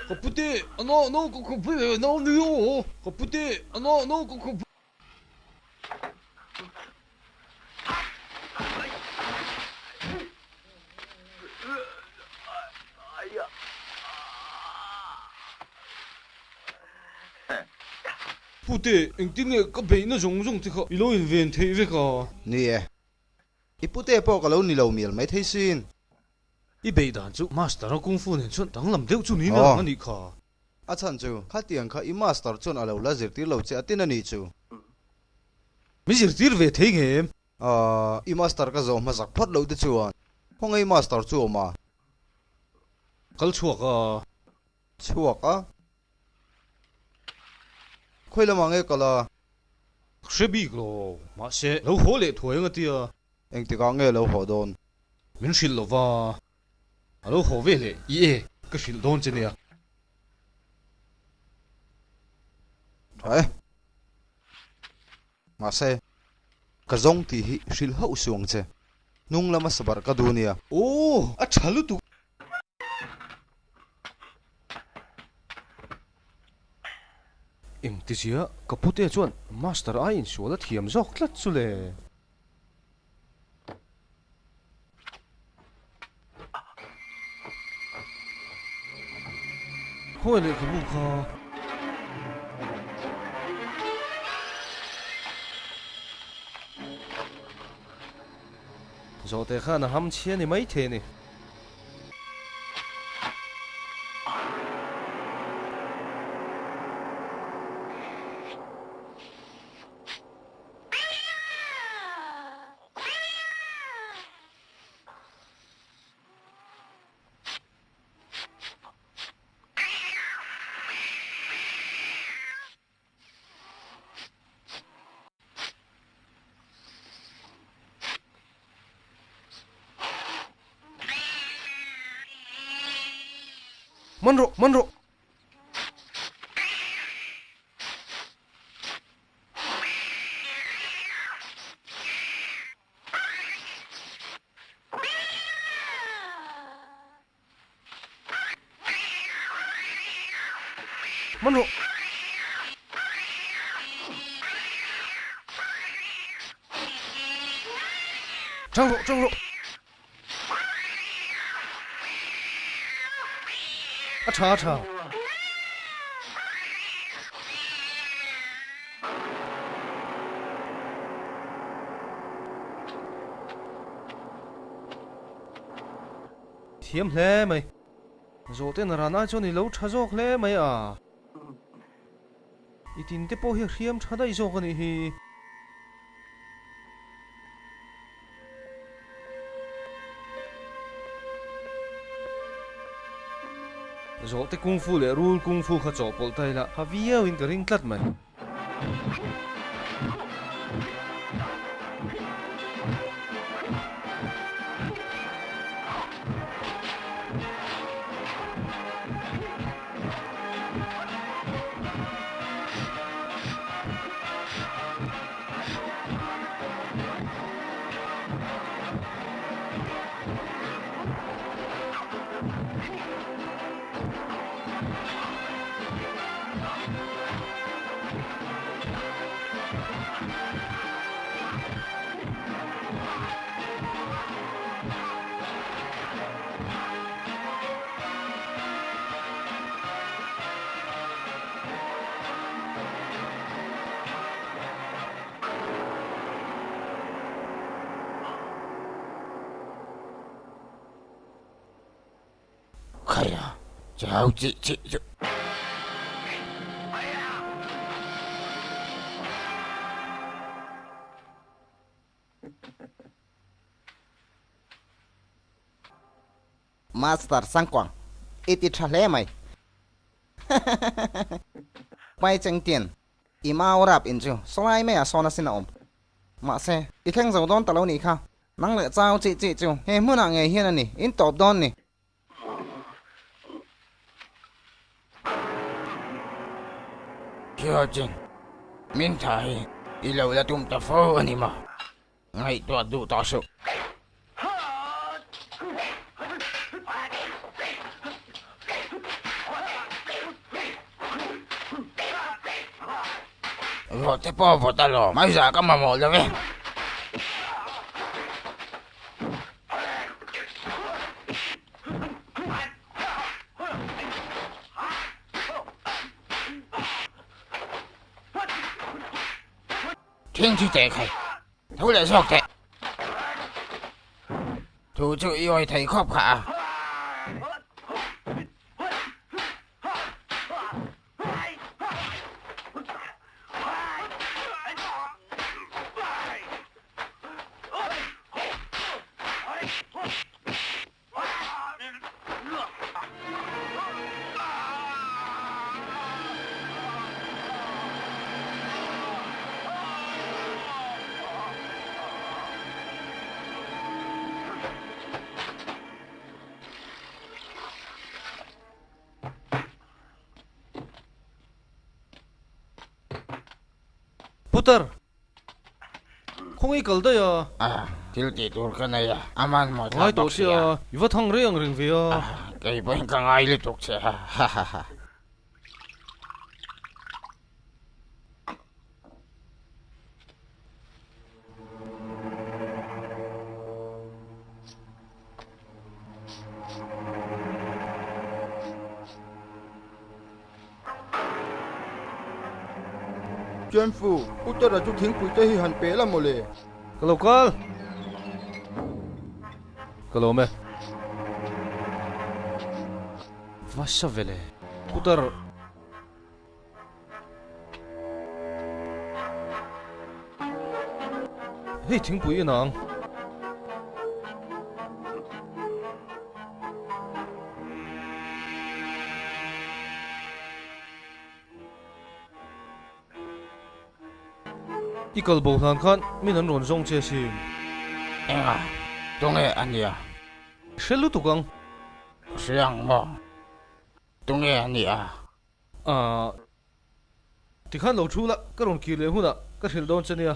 ka puti no ko puti no no ka puti no ko puti anh tin nghe ka be na jong jong ti kha ilo in ven thei ve ka ni e ipute po ka lo ni lo mial mai thei sin i be dan chu master kung fu nen chon tang lam deu chu ni na ani kha a chan chu khatiang kha i master chon alo la zir tir lo che atin ani chu mi jir tir ve thei nge i master ka zo ma zak phat lo te chuan hong ei master chu ma kal chuak a chuak a khoi lama nge kala hrebi lo ma se lo ho le thuai nga tia eng ti ka nge lo ho don min hril lo wa alo ho ve le i e ka hril don che nia thai ma se ka zong ti hi hril ho suang che nung lama sabar ka dunia o a thalu tu eng ti sia kapute chuan master a in suala thiam zok tlat chu le hoi le ka bu kha zo te kha na ham chia ni mai the ni Manro, Manro. Manro. Trăng lộ. Cha. Thiêm lẽ mày. Rồi tên là na cho ni lâu cha dọc lẽ mày à. Itin te po hi thiêm cha dai dọc ni hi. Rồi te kung fu le rule kung fu kha cho pol tai la ha viau in ka ring tlat mai Kaya, jauh cik. master sang quang iti thale mai pai cheng tiền ima rap in chu slai me a sona sin om ma se i theng zo don talo ni kha nang le chao chi chu he mu na nge hian ani in top don ni Kyo ching, min thai, ilaw la tum ta fo ani ma. Ngay tua du ta su. Rồi te po po ta lo, mai giờ ka ma mo le ve. Thiên chi tệ khai, thú lại sọc tệ. Thủ chú ý ôi thầy khóc khả. putar không ai cầu đây à à thiếu tí tuổi cái này à aman mà ngay tổ chứ à vắt thằng riêng riêng vì à cái bên cái ngay liên tục chứ ha ha ha Chuyên phụ, putar là chú thính bụi tê hi hẳn bé là một lệ. kalau me vasa vele putar hey thing pui nang ikal bo than khan min an ron zong che sim enga tung e ania shelu tukang siang mo tung e ania à thì khăn lâu chú là các đồng kỳ lệ hôn ạ các hiểu đón chân nha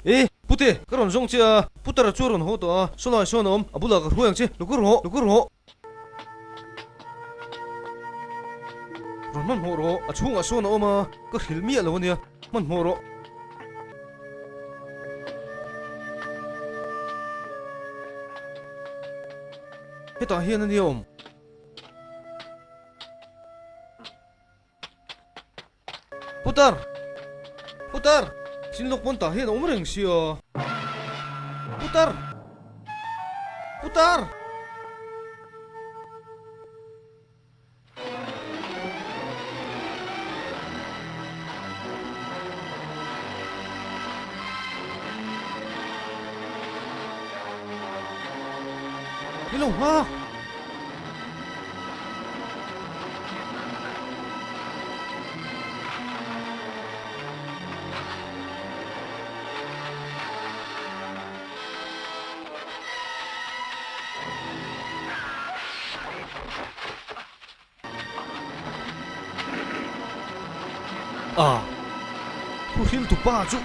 ê putte các đồng zong chia putte là chú rồng hộ to số loại số nôm à bula cái huang chứ lục rồng hộ rồi man hổ ro à chung à số nó mà có hiểu mía luôn nha man hổ ro cái tao hiền anh ông putar xin lỗi bọn tao hiền ông rình xìa putar hello ha à thu hill tu pa chu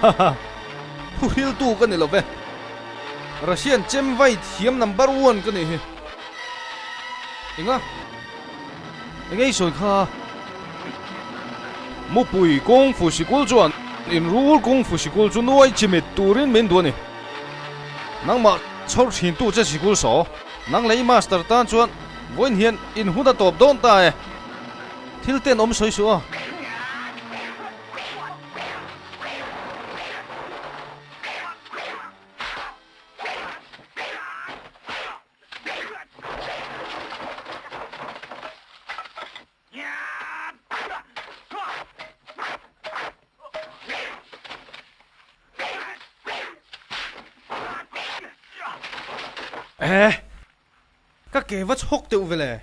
ha thu hill tu cái này là về Russian chem vai thiam number 1 cái này inga ingai soi kha mo pui kung fu sikul chuan in rule kung fu sikul chu noi chimit turin men du ni nang ma chhor thin tu cha sikul so nang lei master tan chuan voin hian in huda top don ta e thil ten om soi su a các kế vật hốc tự về lệ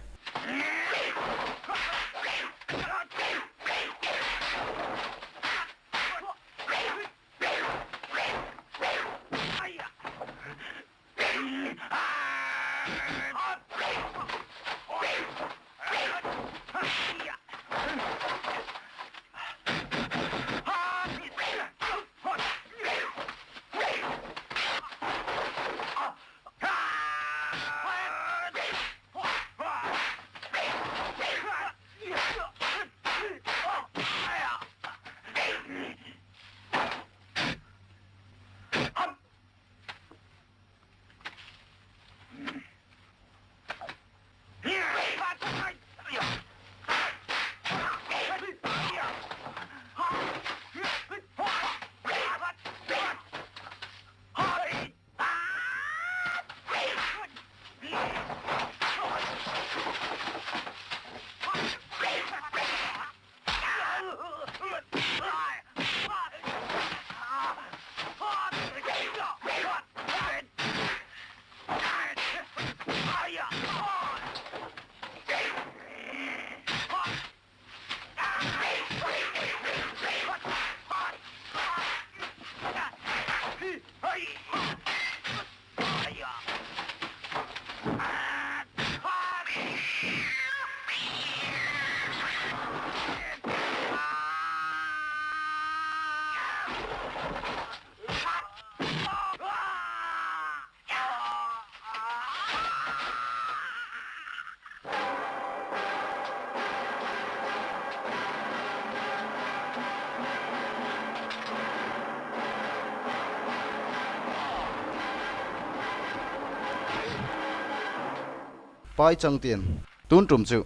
pai chang tiền tun trum chu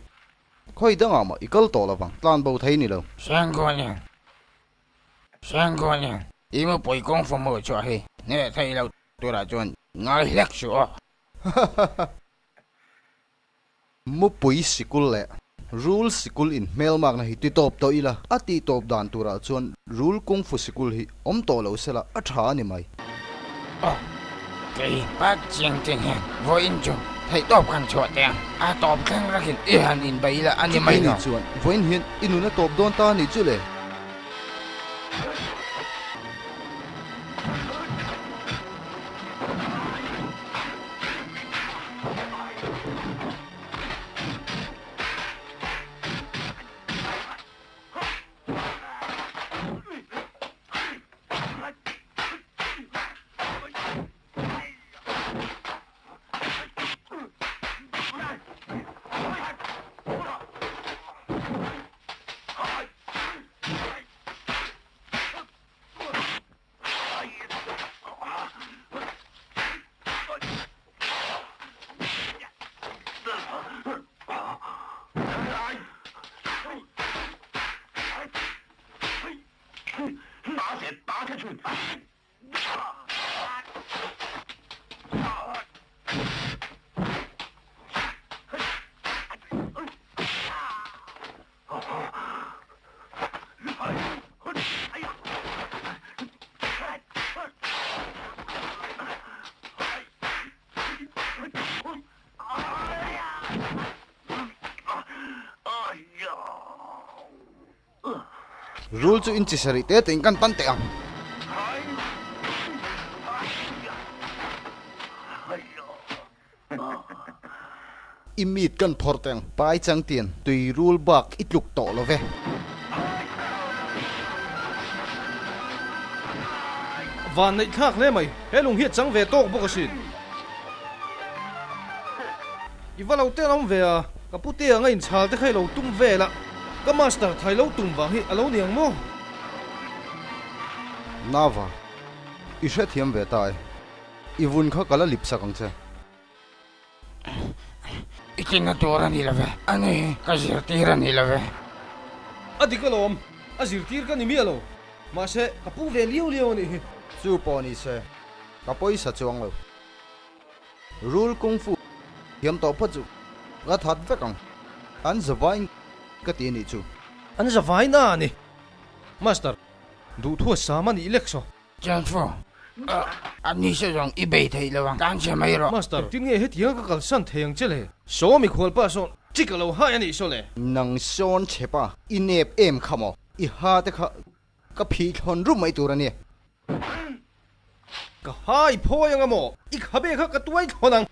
khoi da ngama ikal to lawang tlan bo thei ni lo sang con nha ima bồi công phòng mở cho he nè thầy lâu tôi đã chọn ngay lek sure mu pui sikul le rule sikul in mel mak na hi ti top to ila ati top dan tura chuan rule kung fu sikul hi om to lo sela a tha ni mai cái bác chiang tiền hen vô in chung thầy top khăn chọn tiền top khăn ra hiện y hàn in bay là anh em mai mày ni nó chuan voin hian inuna top don ta ni chu le rule chu in chi sari te ting kan pan te am imit kan phor teng pai chang tiền tùy rule bak itluk to lo ve van nei thak le mai helung hiat chang ve tok bok sin iwalo te lam ve a kapute anga in chal te khai lo tum ve la ka master thai lo tum wang hi alo niang mo nava i hre thiam ve tai i vun kha kala lip sakang che ikin na tora ni lave ani kajir tira ni lave adi ka lom azir tir ka ni mi alo ma se kapu ve liu liu ni hi chu po ni se ka poi sa chuang lo rule kung fu hiam to pha chu ga that ve kang an zawain ka ti ni chu an za vai na ni master du thu sama ni election chan fo ani se jong ibei thei lawang kan che mai ro master tin nge he tiang ka kal san theng chele so mi khol pa so chikalo ha ani so le nang son chepa inep em khamo i ha te kha ka phi thon ru mai tur ani ka hai pho yang amo ik habe kha ka tuai thonang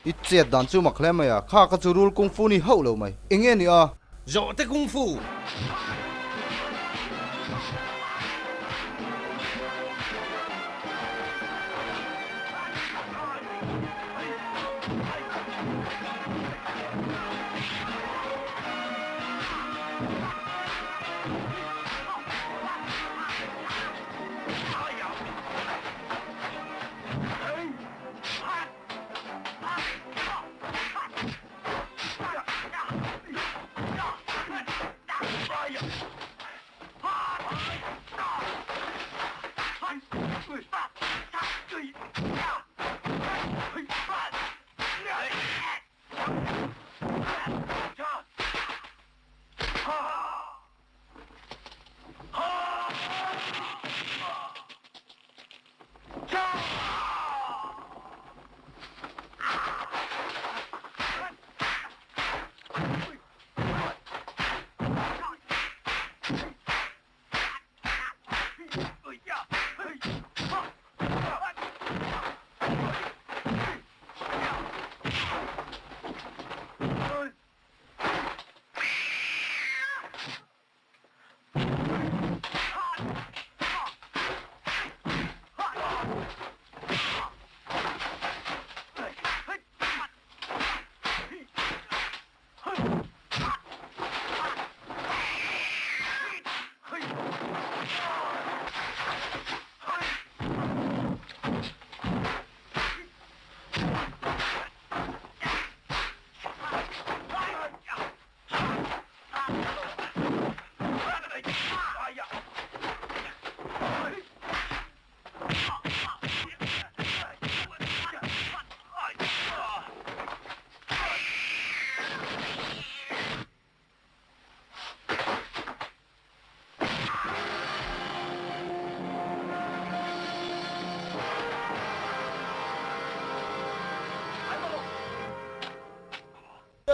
i chet dan chu mak hlem ya kha ka chu rule kung fu ni ho lo mai enge ni a zo te kung fu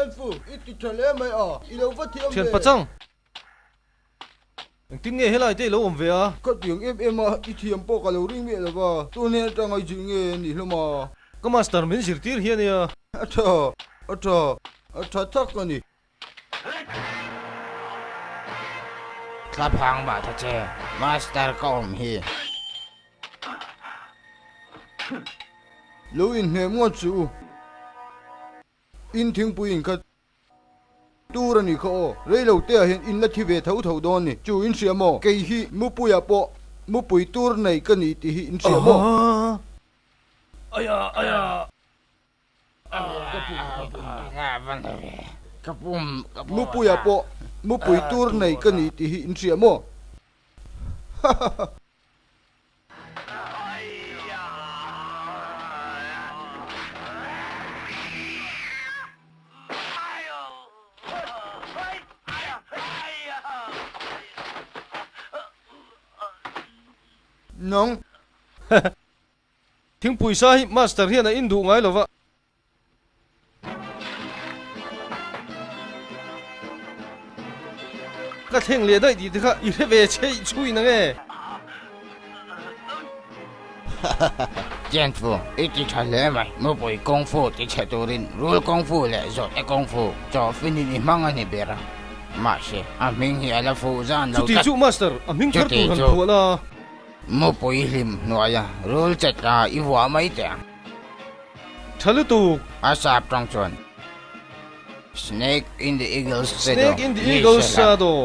Jan Fu, ít chale mai à, ilo vắt thiam thiền bát chăng tin nghe hết lại thế lâu ổn về à có tiếng em à, ít thiam po cả lâu ring mẹ là ba, tôi nghe trang ai chữ nghe nỉ lo mà, có master mình chỉ tiếc hiện nè chắc cái nỉ, ครับพังบาทเจมาสเตอร์ก็อมฮี lâu in hem ngon chú, in tiếng bùi in khát, tu ra nỉ khó, rây lâu tè hiện in là thi về thấu đòn nỉ, chú in xia mò, cây hi mu bùi à po, mu bùi tu này cái nỉ thì in xia mò. Ây da, ây da. กระปุ่ม Mu pui à po, mu pui tur này cái nỉ thì in xia mò. Nong, tiếng bùi sai master hiện là in đủ ngay rồi vợ cái thằng liền đấy thì thế ít về chơi chui nè nghe เจนฟูอีที่ทะเลไหมเมื่อไปกงฟูที่เชตูรินรู้กงฟูเลยจดไอ้กงฟูจอฟินินี่มังอันนี้เบระมาเชอามิงฮีอาลาฟูจานเรา chú tí chú master à mình thở tù hẳn thua là เมื่อไปลิมหน่วยรู้จักอีหัวไม่แต่ง thở tù อาสาบตรงชวน Snake in the Eagle's shadow snake in the eagle's shadow